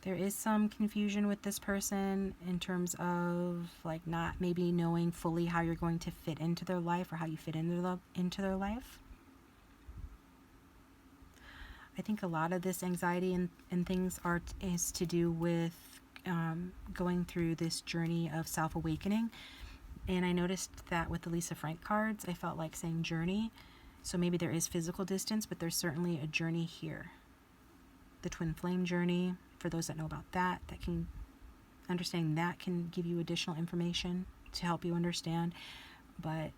There is some confusion with this person in terms of like not maybe knowing fully how you're going to fit into their life or how you fit into their life. I think a lot of this anxiety and things is to do with going through this journey of self-awakening. And I noticed that with the Lisa Frank cards, I felt like saying journey. So maybe there is physical distance, but there's certainly a journey here. The twin flame journey, for those that know about that, understanding that can give you additional information to help you understand, but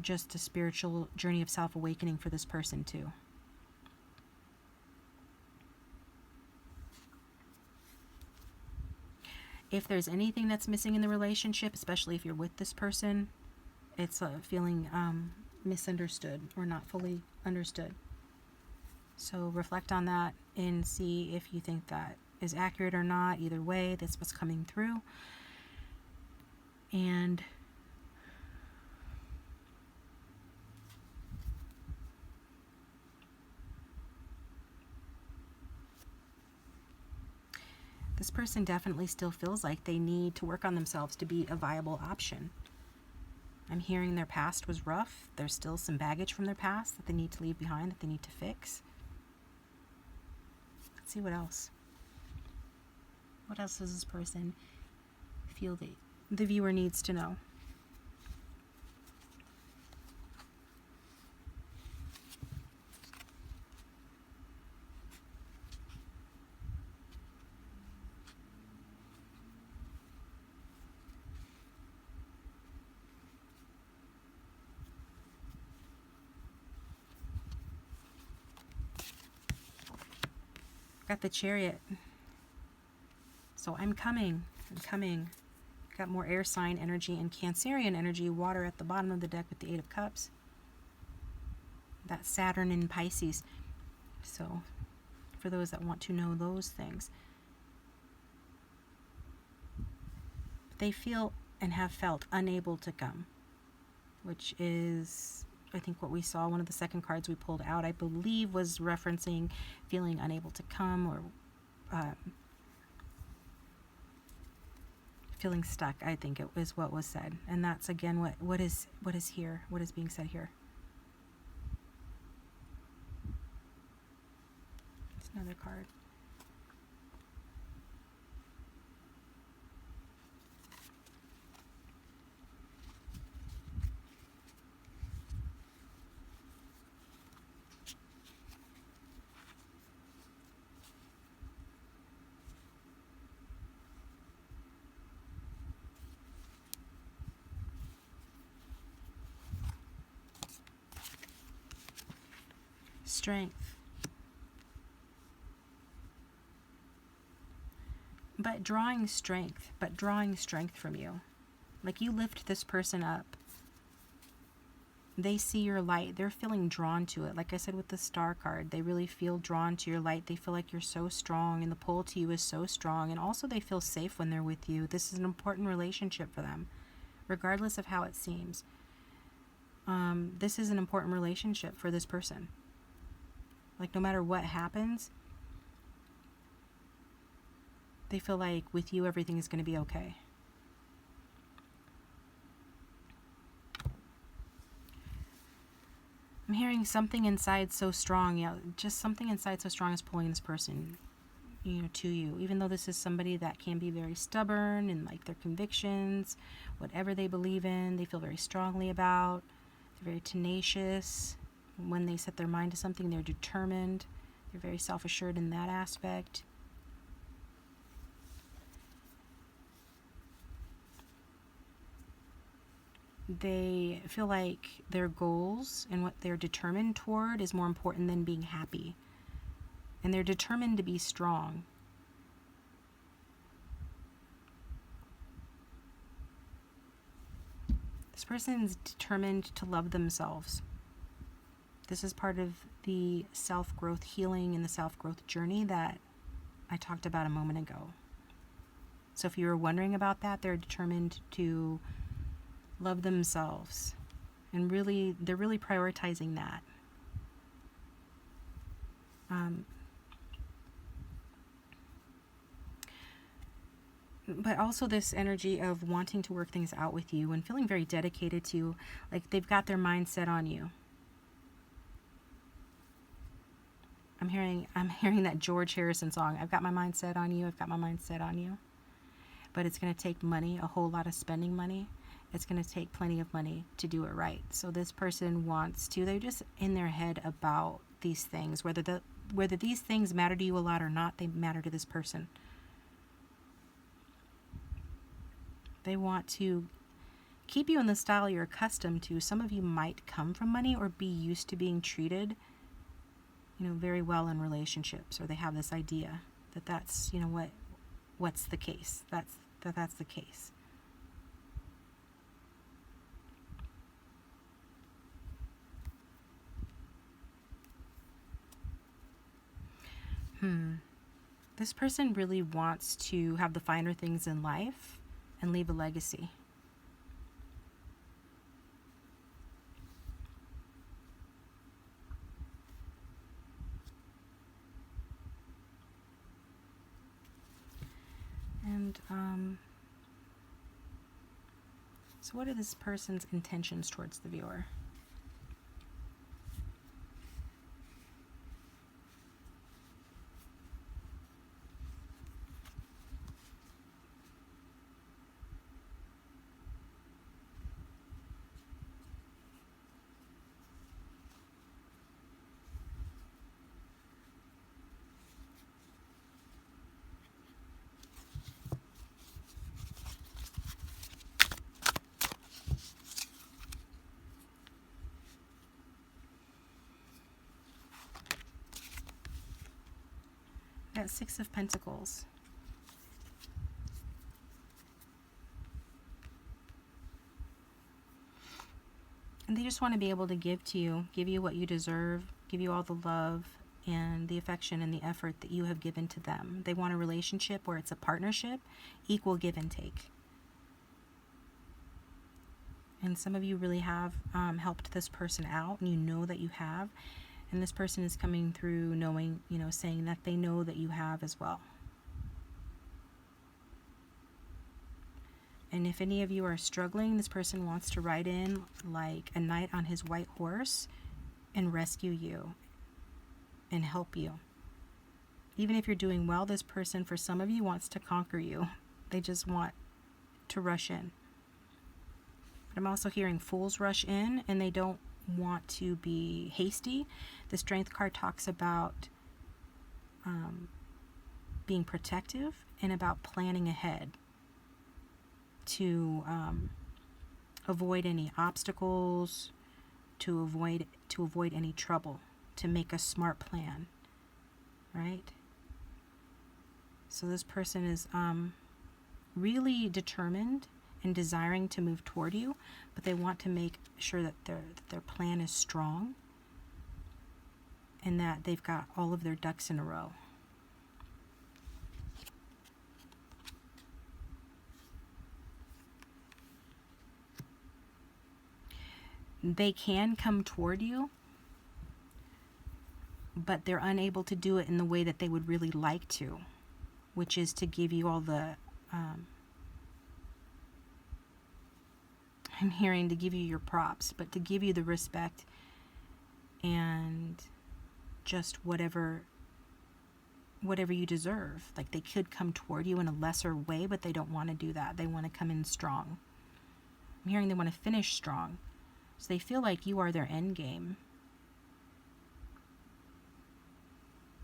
just a spiritual journey of self-awakening for this person too. If there's anything that's missing in the relationship, especially if you're with this person, it's feeling misunderstood or not fully understood. So reflect on that and see if you think that is accurate or not. Either way, that's what's coming through. And this person definitely still feels like they need to work on themselves to be a viable option. I'm hearing their past was rough. There's still some baggage from their past that they need to leave behind, that they need to fix. Let's see what else. What else does this person feel the viewer needs to know? Got the Chariot. So I'm coming. Got more air sign energy and Cancerian energy, water at the bottom of the deck with the Eight of Cups. That Saturn in Pisces. So for those that want to know those things. They feel and have felt unable to come, which is, I think, what we saw. One of the second cards we pulled out, I believe, was referencing feeling unable to come, or feeling stuck. I think it was what was said, and that's again what is here, what is being said here. It's another card. Strength. But drawing strength from you. Like you lift this person up. They see your light. They're feeling drawn to it. Like I said with the Star card, they really feel drawn to your light. They feel like you're so strong and the pull to you is so strong. And also they feel safe when they're with you. This is an important relationship for them, regardless of how it seems. This is an important relationship for this person. Like no matter what happens, they feel like with you everything is going to be okay. I'm hearing something inside so strong. Yeah, just something inside so strong is pulling this person, to you. Even though this is somebody that can be very stubborn and like their convictions, whatever they believe in, they feel very strongly about. They're very tenacious. When they set their mind to something, they're determined. They're very self-assured in that aspect. They feel like their goals and what they're determined toward is more important than being happy. And they're determined to be strong. This person's determined to love themselves. This is part of the self-growth healing and the self-growth journey that I talked about a moment ago. So if you were wondering about that, they're determined to love themselves. And really, they're really prioritizing that. But also this energy of wanting to work things out with you and feeling very dedicated to, like they've got their mind set on you. I'm hearing that George Harrison song, I've got my mind set on you, I've got my mind set on you. But it's going to take money, a whole lot of spending money. It's going to take plenty of money to do it right. So this person wants to, they're just in their head about these things. Whether these things matter to you a lot or not, they matter to this person. They want to keep you in the style you're accustomed to. Some of you might come from money or be used to being treated, you know, very well in relationships, or they have this idea that that's, you know, what's the case. That's the case. This person really wants to have the finer things in life and leave a legacy. And so what are this person's intentions towards the viewer? Got Six of Pentacles. And they just want to be able to give to you, give you what you deserve, give you all the love and the affection and the effort that you have given to them. They want a relationship where it's a partnership, equal give and take. And some of you really have helped this person out, and you know that you have. And this person is coming through knowing, you know, saying that they know that you have as well. And if any of you are struggling, this person wants to ride in like a knight on his white horse and rescue you and help you. Even if you're doing well, this person, for some of you, wants to conquer you. They just want to rush in. But I'm also hearing fools rush in, and they don't want to be hasty. The Strength card talks about being protective and about planning ahead to avoid any obstacles, to avoid any trouble, to make a smart plan, right? So this person is really determined and desiring to move toward you, but they want to make sure that their plan is strong and that they've got all of their ducks in a row. They can come toward you, but they're unable to do it in the way that they would really like to, which is to give you all the I'm hearing to give you your props, but to give you the respect and just whatever you deserve. Like, they could come toward you in a lesser way, but they don't want to do that. They want to come in strong. I'm hearing they want to finish strong. So they feel like you are their end game.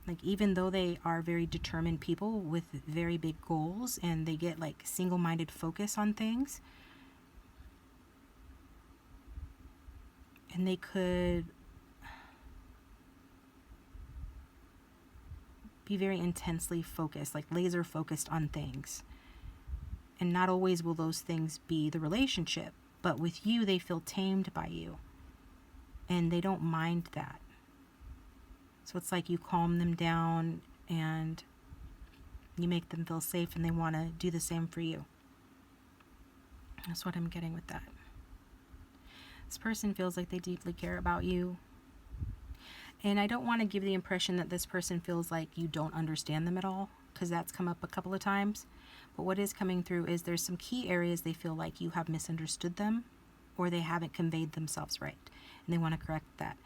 Like, even though they are very determined people with very big goals and they get like single-minded focus on things, and they could be very intensely focused, like laser focused on things. And not always will those things be the relationship, but with you, they feel tamed by you. And they don't mind that. So it's like you calm them down and you make them feel safe, and they want to do the same for you. That's what I'm getting with that. This person feels like they deeply care about you. And I don't want to give the impression that this person feels like you don't understand them at all, because that's come up a couple of times. But what is coming through is there's some key areas they feel like you have misunderstood them, or they haven't conveyed themselves right, and they want to correct that.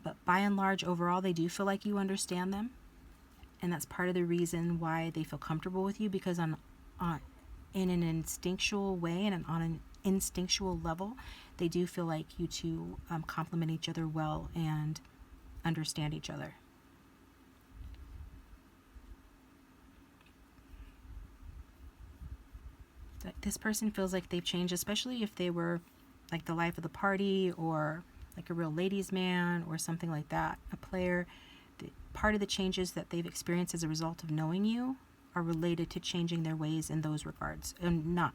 But by and large, overall, they do feel like you understand them. And that's part of the reason why they feel comfortable with you, because in an instinctual way and on an instinctual level, they do feel like you two complement each other well and understand each other. This person feels like they've changed, especially if they were like the life of the party or like a real ladies' man or something like that, a player. Part of the changes that they've experienced as a result of knowing you are related to changing their ways in those regards, and not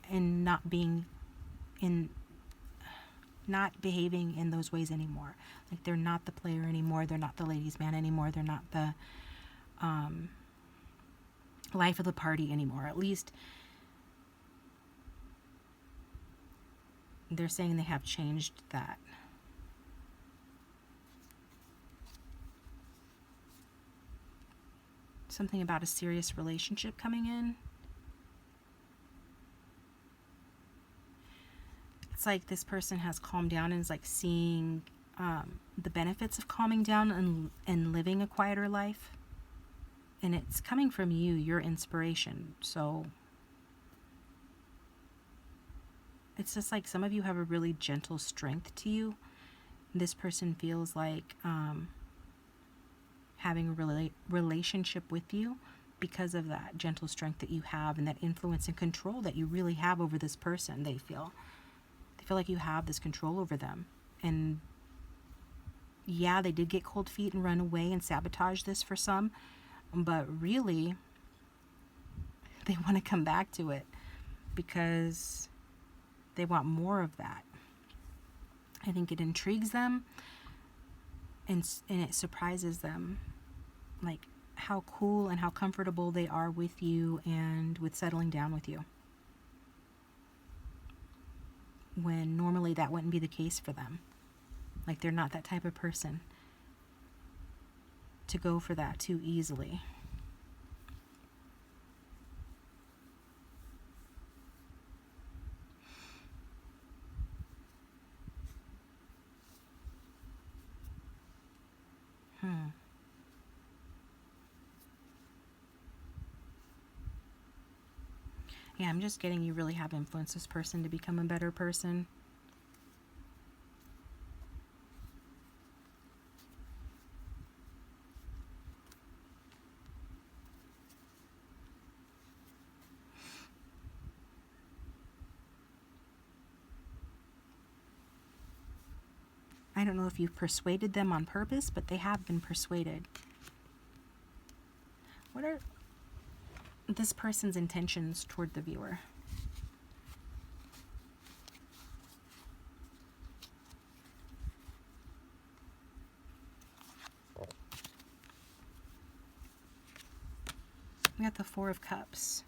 behaving in those ways anymore. Like they're not the player anymore, they're not the ladies' man anymore, they're not the life of the party anymore. At least they're saying they have changed that. Something about a serious relationship coming in. It's like this person has calmed down and is like seeing the benefits of calming down and living a quieter life. And it's coming from you, your inspiration. So it's just like some of you have a really gentle strength to you. This person feels like having a relationship with you because of that gentle strength that you have and that influence and control that you really have over this person. They feel like you have this control over them. And yeah, they did get cold feet and run away and sabotage this for some, but really they want to come back to it because they want more of that. I think it intrigues them and it surprises them, like how cool and how comfortable they are with you and with settling down with you, when normally that wouldn't be the case for them. Like they're not that type of person to go for that too easily. Yeah, I'm just getting you really have influenced this person to become a better person. I don't know if you've persuaded them on purpose, but they have been persuaded. What are this person's intentions toward the viewer? We got the Four of Cups.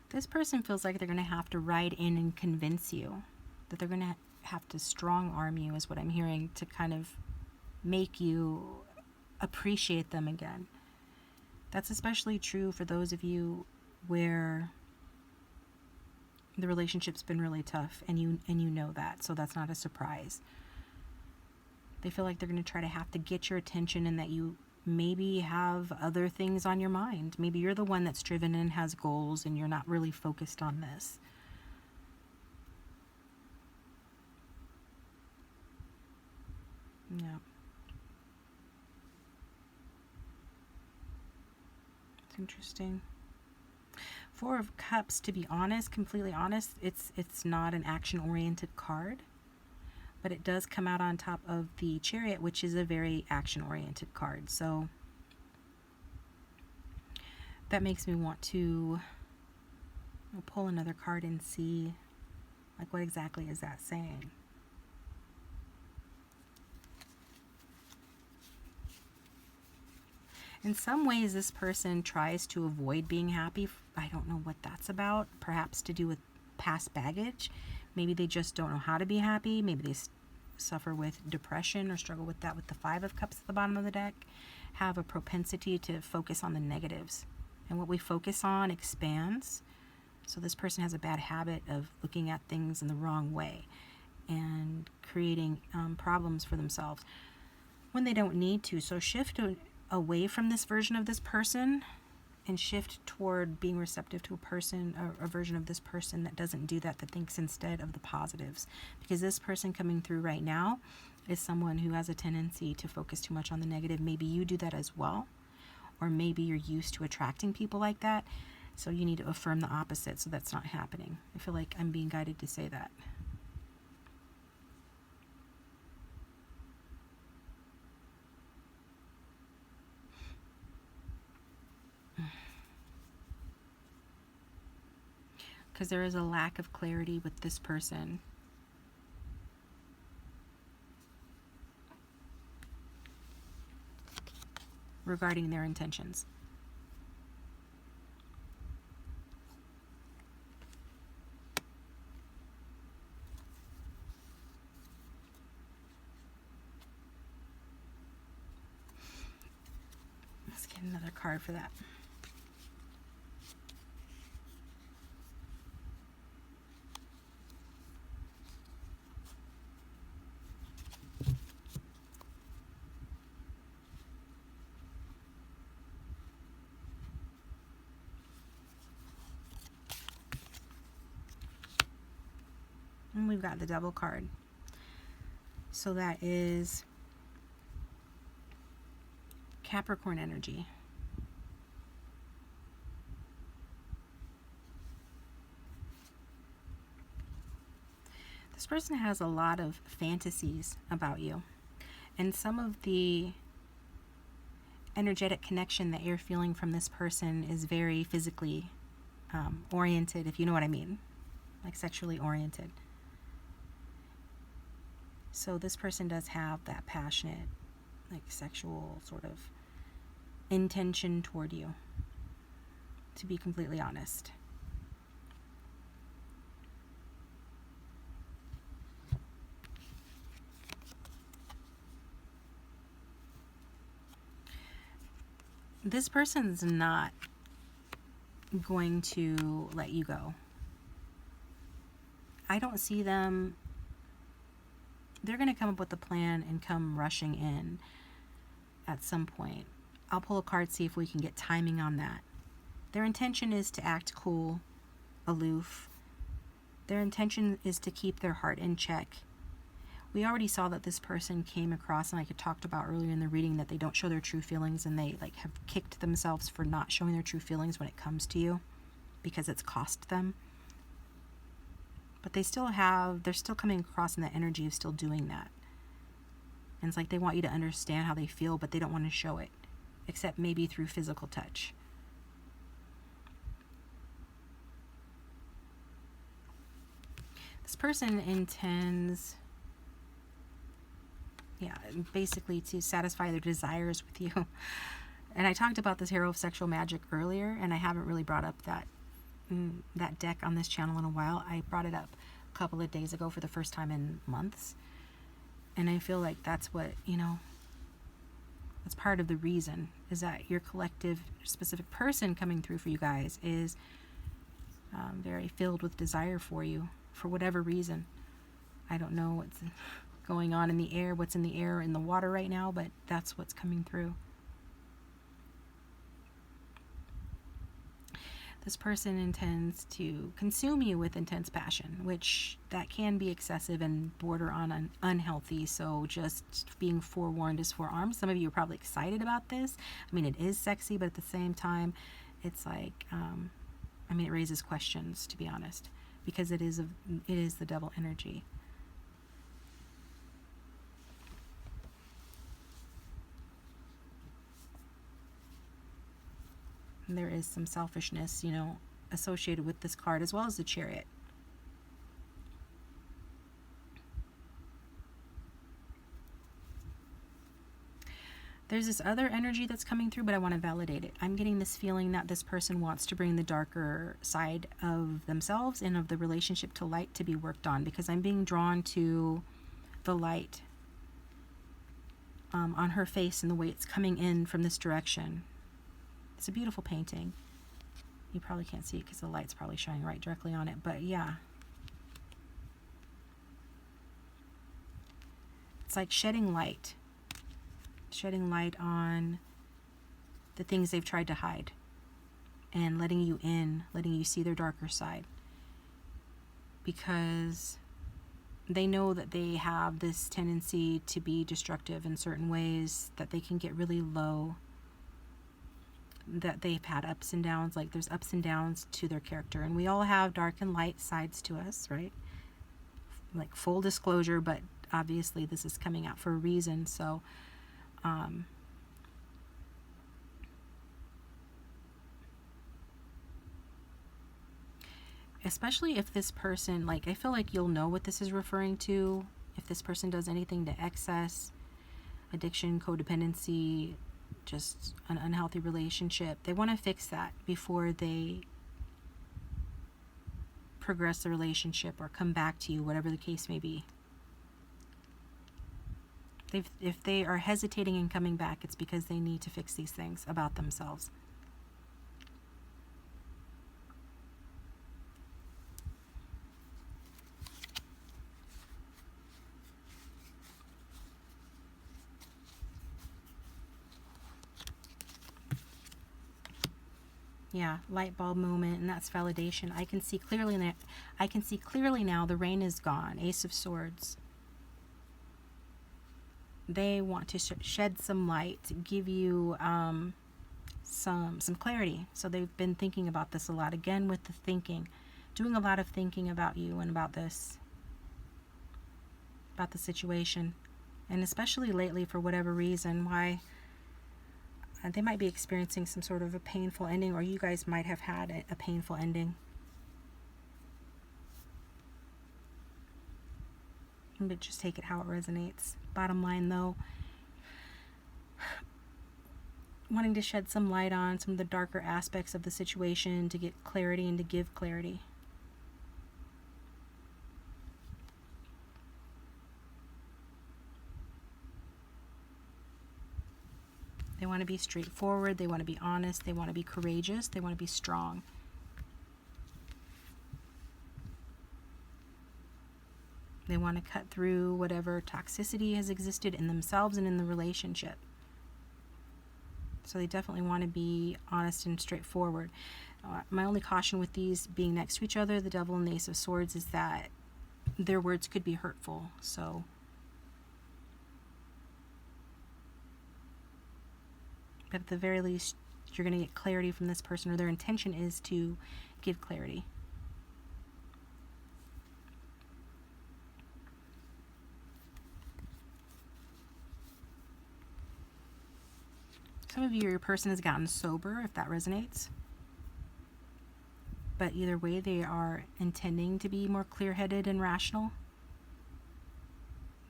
This person feels like they're going to have to ride in and convince you, that they're going to have to strong arm you, is what I'm hearing, to kind of make you appreciate them again. That's especially true for those of you where the relationship's been really tough and you know that, so that's not a surprise. They feel like they're going to try to have to get your attention and that you maybe have other things on your mind. Maybe you're the one that's driven and has goals and you're not really focused on this. Yeah. It's interesting. Four of Cups, to be honest, completely honest, it's not an action-oriented card, but it does come out on top of the Chariot, which is a very action-oriented card. So that makes me want to pull another card and see, like, what exactly is that saying? In some ways, this person tries to avoid being happy. I don't know what that's about. Perhaps to do with past baggage. Maybe they just don't know how to be happy. Maybe they suffer with depression or struggle with that with the Five of Cups at the bottom of the deck. Have a propensity to focus on the negatives. And what we focus on expands. So this person has a bad habit of looking at things in the wrong way and creating problems for themselves when they don't need to. So shift away from this version of this person and shift toward being receptive to a person, or a version of this person that doesn't do that, that thinks instead of the positives. Because this person coming through right now is someone who has a tendency to focus too much on the negative. Maybe you do that as well. or maybe you're used to attracting people like that. So you need to affirm the opposite so that's not happening. I feel like I'm being guided to say that. Because there is a lack of clarity with this person. Regarding their intentions. Let's get another card for that. And we've got the Devil card. So that is Capricorn energy. This person has a lot of fantasies about you. And some of the energetic connection that you're feeling from this person is very physically oriented, if you know what I mean. Like sexually oriented. So this person does have that passionate, like sexual sort of intention toward you, to be completely honest. This person's not going to let you go. I don't see them. They're going to come up with a plan and come rushing in at some point. I'll pull a card, see if we can get timing on that. Their intention is to act cool, aloof. Their intention is to keep their heart in check. We already saw that this person came across, and like I talked about earlier in the reading, that they don't show their true feelings, and they like have kicked themselves for not showing their true feelings when it comes to you because it's cost them. But they're still coming across in the energy of still doing that. And it's like they want you to understand how they feel, but they don't want to show it, except maybe through physical touch. This person intends, basically to satisfy their desires with you. And I talked about this Hero of Sexual Magic earlier, and I haven't really brought up that deck on this channel in a while. I brought it up a couple of days ago for the first time in months. And I feel like that's what, that's part of the reason, is that your collective specific person coming through for you guys is very filled with desire for you, for whatever reason. I don't know what's going on in the air, what's in the air in the water right now, but that's what's coming through. This person intends to consume you with intense passion, which that can be excessive and border on unhealthy. So just being forewarned is forearmed. Some of you are probably excited about this. I mean, it is sexy, but at the same time, it's like, it raises questions, to be honest, because it is the Devil energy. And there is some selfishness, associated with this card, as well as the Chariot. There's this other energy that's coming through, but I want to validate it. I'm getting this feeling that this person wants to bring the darker side of themselves and of the relationship to light to be worked on, because I'm being drawn to the light on her face and the way it's coming in from this direction. It's a beautiful painting. You probably can't see it because the light's probably shining right directly on it, but yeah. It's like shedding light on the things they've tried to hide, and letting you in, letting you see their darker side, because they know that they have this tendency to be destructive in certain ways, that they can get really low that they've had ups and downs. Like there's ups and downs to their character, and we all have dark and light sides to us, right? Like full disclosure, but obviously this is coming out for a reason. So especially if this person, like, I feel like you'll know what this is referring to if this person does anything to excess, addiction, codependency, just an unhealthy relationship. They want to fix that before they progress the relationship or come back to you, whatever the case may be. If they are hesitating in coming back, it's because they need to fix these things about themselves. Yeah, light bulb moment, and that's validation. I can see clearly now. I can see clearly now. The rain is gone. Ace of Swords. They want to shed some light, give you some clarity. So they've been thinking about this a lot. Again, with the thinking, doing a lot of thinking about you and about this, about the situation, and especially lately, for whatever reason, why. They might be experiencing some sort of a painful ending, or you guys might have had a painful ending. But just take it how it resonates. Bottom line, though, wanting to shed some light on some of the darker aspects of the situation to get clarity and to give clarity. They want to be straightforward, they want to be honest, they want to be courageous, they want to be strong. They want to cut through whatever toxicity has existed in themselves and in the relationship. So they definitely want to be honest and straightforward. My only caution with these being next to each other, the Devil and the Ace of Swords, is that their words could be hurtful. So but at the very least, you're going to get clarity from this person, or their intention is to give clarity. Some of you, your person has gotten sober, if that resonates. But either way, they are intending to be more clear-headed and rational.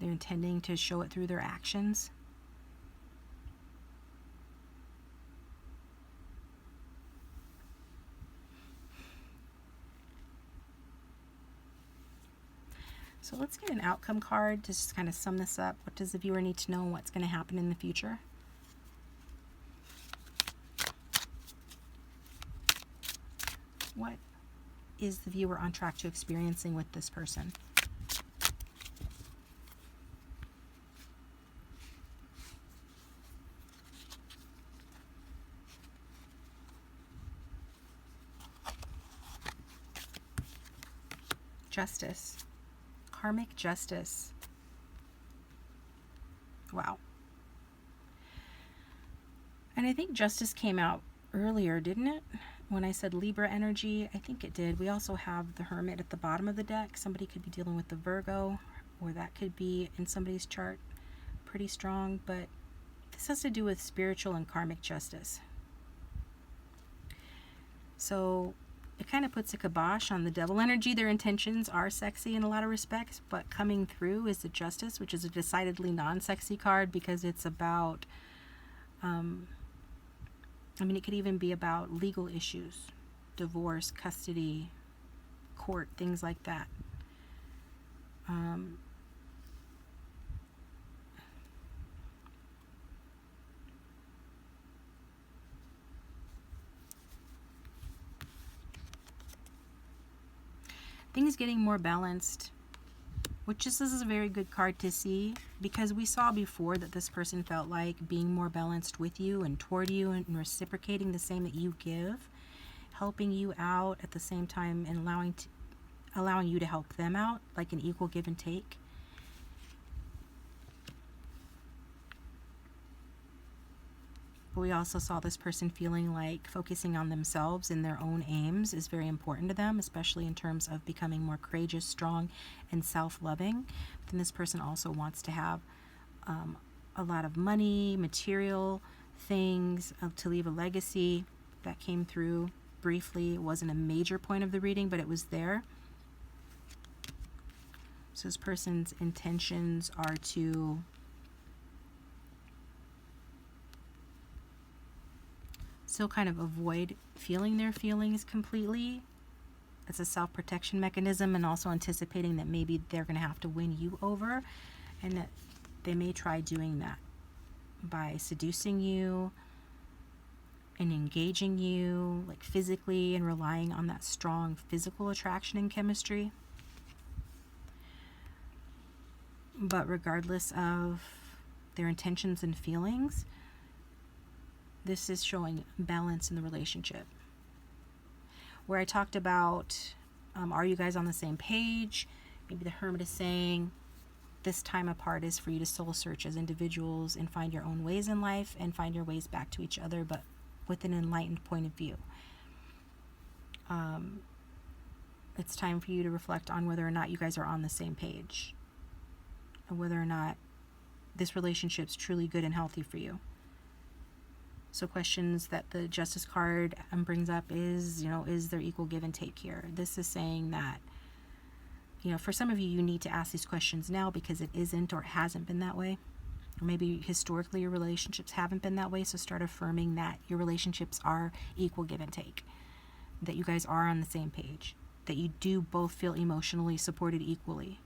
They're intending to show it through their actions. So let's get an outcome card to just kind of sum this up. What does the viewer need to know, and what's going to happen in the future? What is the viewer on track to experiencing with this person? Justice. Karmic justice. Wow. And I think justice came out earlier, didn't it? When I said Libra energy, I think it did. We also have the Hermit at the bottom of the deck. Somebody could be dealing with the Virgo, or that could be in somebody's chart pretty strong, but this has to do with spiritual and karmic justice. So it kind of puts a kibosh on the Devil energy. Their intentions are sexy in a lot of respects, but coming through is the Justice, which is a decidedly non-sexy card, because it's about, it could even be about legal issues, divorce, custody, court, things like that. Things getting more balanced, which this is a very good card to see, because we saw before that this person felt like being more balanced with you and toward you and reciprocating the same that you give, helping you out at the same time, and allowing you to help them out, like an equal give and take. But we also saw this person feeling like focusing on themselves and their own aims is very important to them, especially in terms of becoming more courageous, strong, and self-loving. Then this person also wants to have a lot of money, material things, to leave a legacy. That came through briefly. It wasn't a major point of the reading, but it was there. So this person's intentions are to still kind of avoid feeling their feelings completely. It's a self-protection mechanism, and also anticipating that maybe they're going to have to win you over, and that they may try doing that by seducing you and engaging you like physically and relying on that strong physical attraction and chemistry. But regardless of their intentions and feelings, this is showing balance in the relationship. Where I talked about, are you guys on the same page? Maybe the Hermit is saying this time apart is for you to soul search as individuals and find your own ways in life and find your ways back to each other, but with an enlightened point of view. It's time for you to reflect on whether or not you guys are on the same page, and whether or not this relationship's truly good and healthy for you. So questions that the Justice card brings up is, is there equal give and take here? This is saying that, for some of you, you need to ask these questions now because it isn't or hasn't been that way. Or maybe historically your relationships haven't been that way, so start affirming that your relationships are equal give and take. That you guys are on the same page. That you do both feel emotionally supported equally.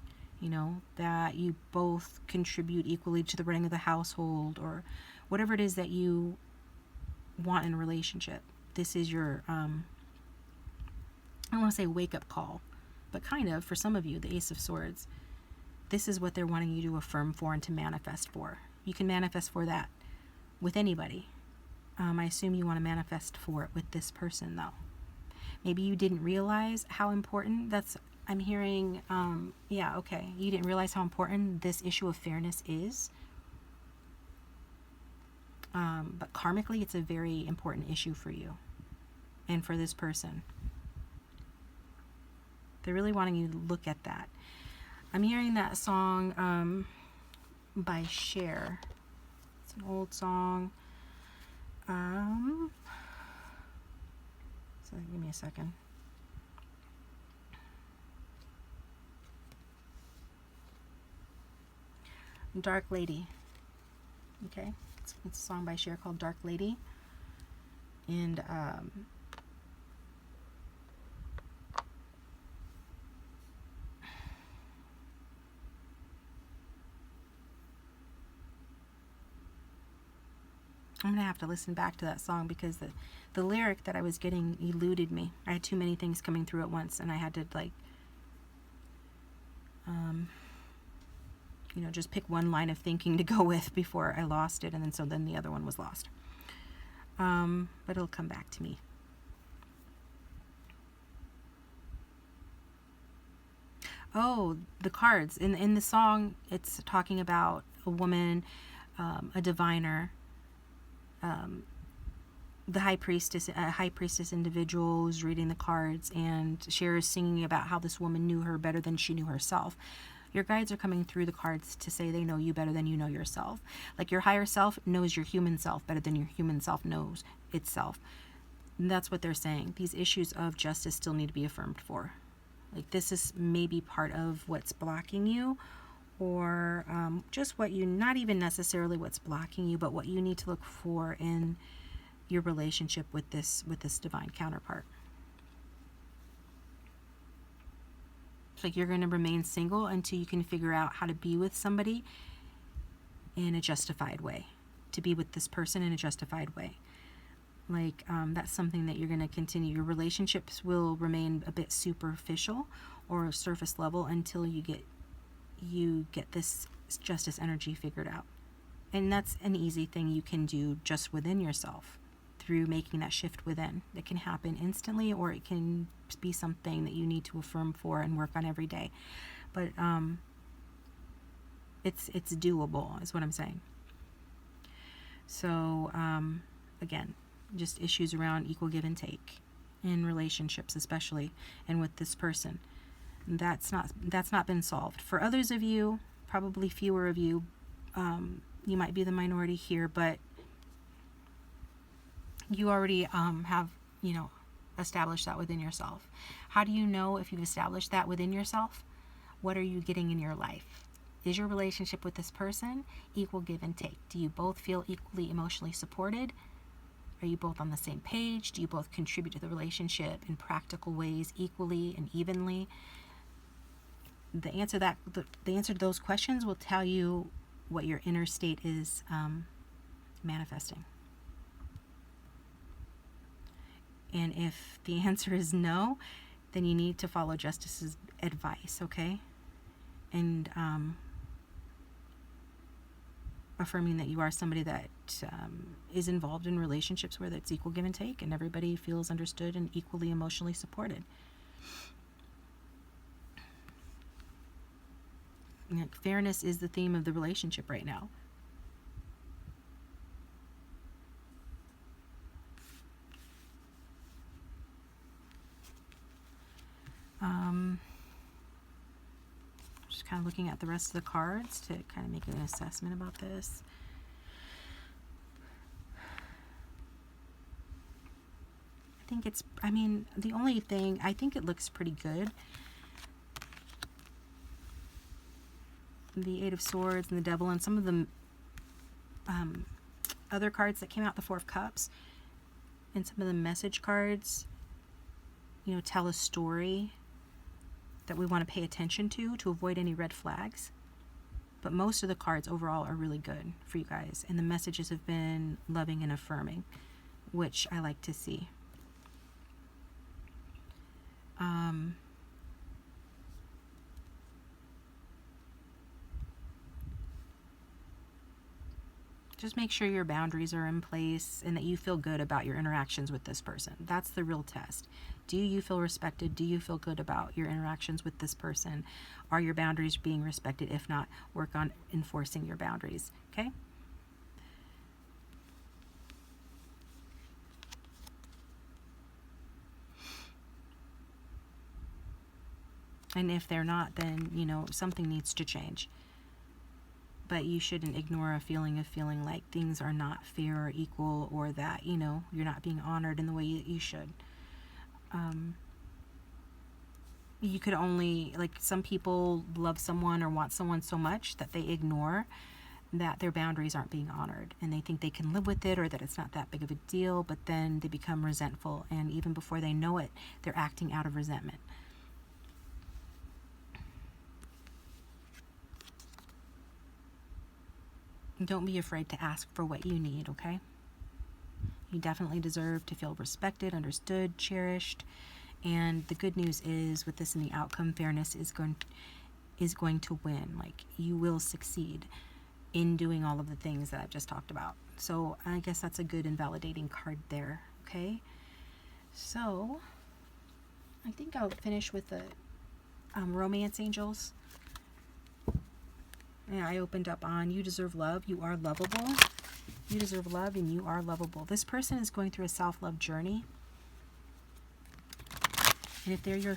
That you both contribute equally to the running of the household, or whatever it is that you want in a relationship. This is your, I don't want to say wake-up call, but kind of, for some of you, the Ace of Swords. This is what they're wanting you to affirm for and to manifest for. You can manifest for that with anybody. I assume you want to manifest for it with this person, though. Maybe you didn't realize how important I'm hearing, you didn't realize how important this issue of fairness is. But karmically, it's a very important issue for you and for this person. They're really wanting you to look at that. I'm hearing that song by Cher. It's an old song. So give me a second. Dark Lady. Okay, it's a song by Cher called Dark Lady. And I'm going to have to listen back to that song because the lyric that I was getting eluded me. I had too many things coming through at once, and I had to just pick one line of thinking to go with before I lost it, and then the other one was lost. But it'll come back to me. Oh, the cards. In the song, it's talking about a woman, a diviner, the high priestess individual who's reading the cards, and Cher is singing about how this woman knew her better than she knew herself. Your guides are coming through the cards to say they know you better than you know yourself. Like your higher self knows your human self better than your human self knows itself. And that's what they're saying. These issues of justice still need to be affirmed for. Like this is maybe part of what's blocking you, or just what you, not even necessarily what's blocking you, but what you need to look for in your relationship with this divine counterpart. It's like you're going to remain single until you can figure out how to be with somebody in a justified way, to be with this person in a justified way. Like that's something that you're going to continue. Your relationships will remain a bit superficial or surface level until you get this justice energy figured out. And that's an easy thing you can do just within yourself through making that shift within. It can happen instantly, or it can be something that you need to affirm for and work on every day. But it's doable is what I'm saying. So again, just issues around equal give and take in relationships, especially, and with this person. That's not been solved. For others of you, probably fewer of you, you might be the minority here, but you already have, established that within yourself. How do you know if you've established that within yourself? What are you getting in your life? Is your relationship with this person equal give and take? Do you both feel equally emotionally supported? Are you both on the same page? Do you both contribute to the relationship in practical ways equally and evenly? The answer to those questions will tell you what your inner state is manifesting. And if the answer is no, then you need to follow Justice's advice, okay? And affirming that you are somebody that is involved in relationships where it's equal give and take and everybody feels understood and equally emotionally supported. Fairness is the theme of the relationship right now. Just kind of looking at the rest of the cards to kind of make an assessment about this. The only thing, I think it looks pretty good. The Eight of Swords and the Devil and some of the other cards that came out, the Four of Cups, and some of the message cards, tell a story that we want to pay attention to avoid any red flags. But most of the cards overall are really good for you guys, and the messages have been loving and affirming, which I like to see. Just make sure your boundaries are in place and that you feel good about your interactions with this person. That's the real test. Do you feel respected? Do you feel good about your interactions with this person? Are your boundaries being respected? If not, work on enforcing your boundaries, okay? And if they're not, then, something needs to change. But you shouldn't ignore a feeling of feeling like things are not fair or equal, or that, you're not being honored in the way that you should. You could only, some people love someone or want someone so much that they ignore that their boundaries aren't being honored, and they think they can live with it or that it's not that big of a deal, but then they become resentful, and even before they know it, they're acting out of resentment. Don't be afraid to ask for what you need, okay? You definitely deserve to feel respected, understood, cherished. And the good news is, with this in the outcome, fairness is going to win. You will succeed in doing all of the things that I've just talked about. So I guess that's a good and validating card there, okay? So I think I'll finish with the romance angels. Yeah, I opened up on you deserve love, you are lovable. You deserve love and you are lovable. This person is going through a self-love journey. And if they're your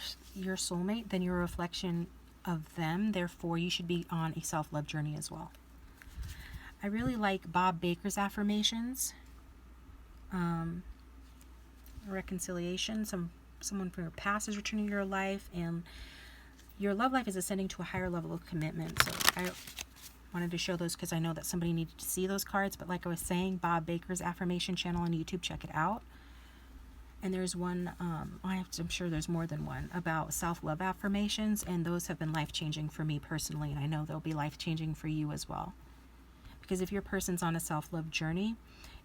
soulmate, then you're a reflection of them. Therefore, you should be on a self-love journey as well. I really like Bob Baker's affirmations. Reconciliation. Someone from your past is returning to your life, and your love life is ascending to a higher level of commitment. So I wanted to show those because I know that somebody needed to see those cards. But like I was saying, Bob Baker's affirmation channel on YouTube, check it out. And there's one, I'm sure there's more than one, about self-love affirmations, and those have been life-changing for me personally, and I know they'll be life-changing for you as well. Because if your person's on a self-love journey,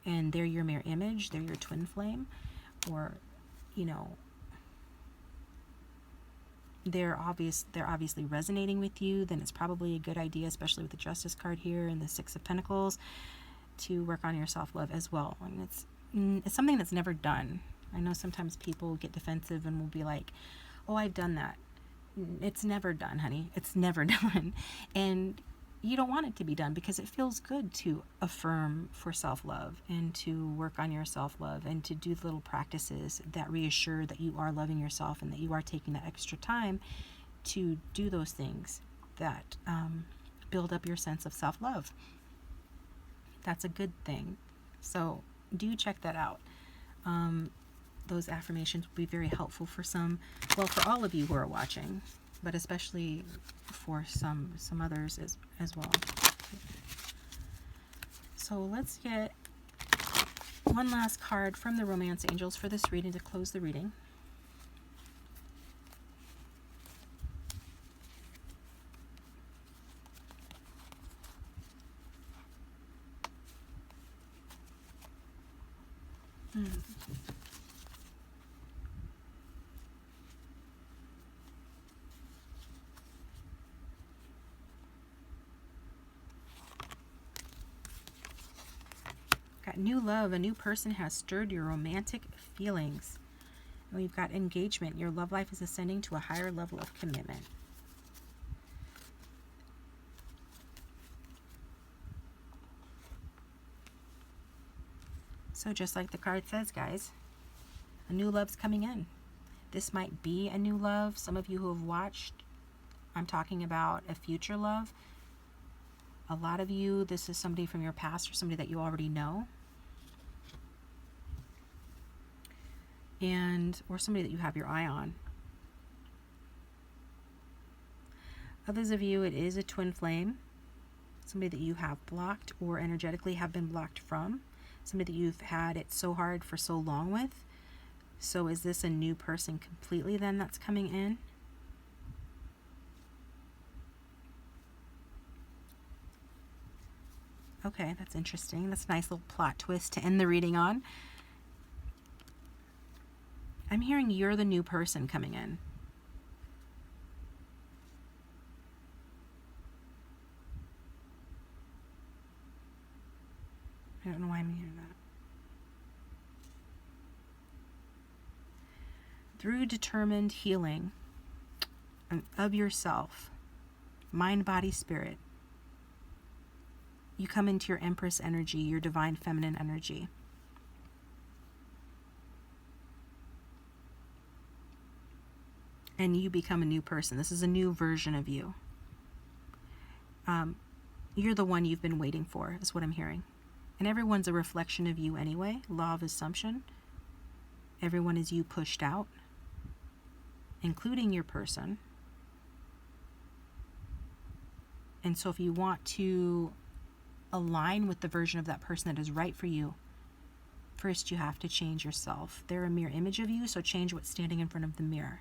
and they're your mirror image, they're your twin flame, or, they're obviously resonating with you, then it's probably a good idea, especially with the Justice card here and the Six of Pentacles, to work on your self-love as well. And it's something that's never done. I know sometimes people get defensive and will be like, oh, I've done that. It's never done, honey. It's never done. And you don't want it to be done, because it feels good to affirm for self-love and to work on your self-love and to do little practices that reassure that you are loving yourself and that you are taking the extra time to do those things that build up your sense of self-love. That's a good thing. So do check that out. Those affirmations will be very helpful for for all of you who are watching, but especially for some others as well. So let's get one last card from the Romance Angels for this reading to close the reading. Got new love. A new person has stirred your romantic feelings. And we've got engagement. Your love life is ascending to a higher level of commitment. So just like the card says, guys, a new love's coming in. This might be a new love. Some of you who have watched, I'm talking about a future love. A lot of you, this is somebody from your past or somebody that you already know. Or somebody that you have your eye on. Others of you, it is a twin flame. Somebody that you have blocked or energetically have been blocked from. Somebody that you've had it so hard for so long with. So is this a new person completely then that's coming in? Okay, that's interesting. That's a nice little plot twist to end the reading on. I'm hearing you're the new person coming in. I don't know why I'm hearing that. Through determined healing of yourself, mind, body, spirit, you come into your Empress energy, your divine feminine energy. And you become a new person. This is a new version of you. You're the one you've been waiting for, is what I'm hearing. And everyone's a reflection of you anyway. Law of assumption. Everyone is you pushed out, including your person. And so if you want to align with the version of that person that is right for you, first you have to change yourself. They're a mirror image of you, so change what's standing in front of the mirror.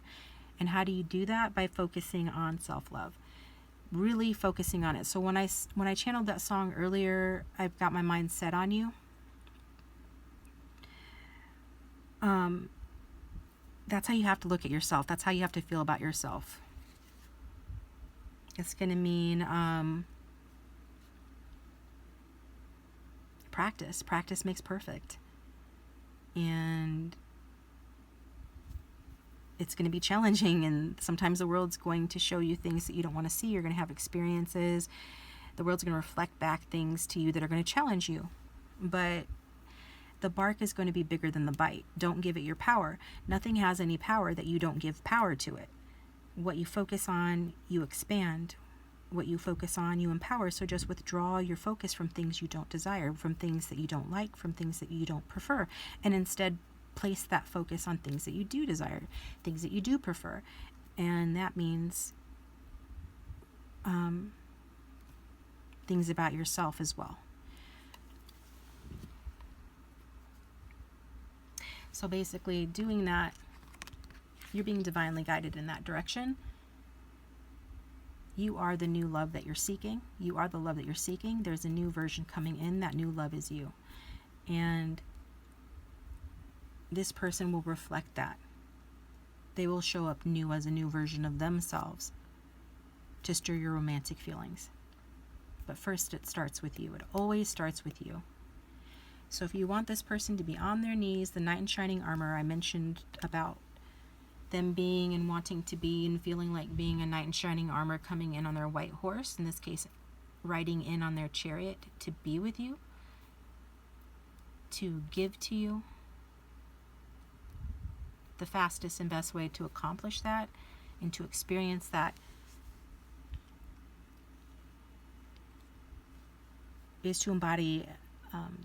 And how do you do that? By focusing on self-love. Really focusing on it. So when I channeled that song earlier, I've got my mind set on you. That's how you have to look at yourself. That's how you have to feel about yourself. It's going to mean practice. Practice makes perfect. And it's going to be challenging, and sometimes the world's going to show you things that you don't want to see. You're going to have experiences. The world's going to reflect back things to you that are going to challenge you. But the bark is going to be bigger than the bite. Don't give it your power. Nothing has any power that you don't give power to it. What you focus on, you expand. What you focus on, you empower. So just withdraw your focus from things you don't desire, from things that you don't like, from things that you don't prefer, and instead place that focus on things that you do desire, things that you do prefer. And that means things about yourself as well. So basically doing that, you're being divinely guided in that direction. You are the new love that you're seeking. You are the love that you're seeking. There's a new version coming in. That new love is you. And this person will reflect that. They will show up new as a new version of themselves to stir your romantic feelings. But first it starts with you. It always starts with you. So if you want this person to be on their knees, the knight in shining armor, I mentioned about them being and wanting to be and feeling like being a knight in shining armor coming in on their white horse. In this case, riding in on their chariot to be with you, to give to you. The fastest and best way to accomplish that and to experience that is to embody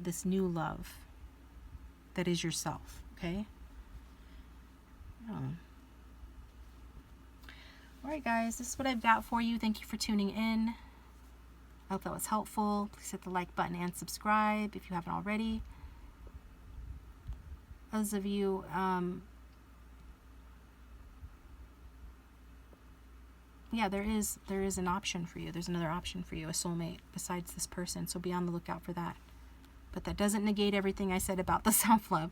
this new love that is yourself, okay? Alright guys, this is what I've got for you. Thank you for tuning in. I hope that was helpful. Please hit the like button and subscribe if you haven't already. Those of you, yeah, there is an option for you. There's another option for you, a soulmate besides this person. So be on the lookout for that. But that doesn't negate everything I said about the self-love.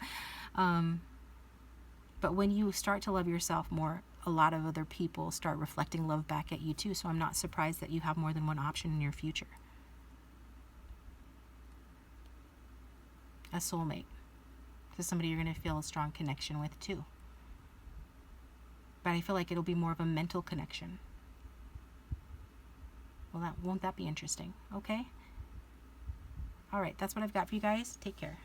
But when you start to love yourself more, a lot of other people start reflecting love back at you too. So I'm not surprised that you have more than one option in your future. A soulmate. To somebody you're going to feel a strong connection with too. But I feel like it'll be more of a mental connection. Well, won't that be interesting? Okay? Alright, that's what I've got for you guys. Take care.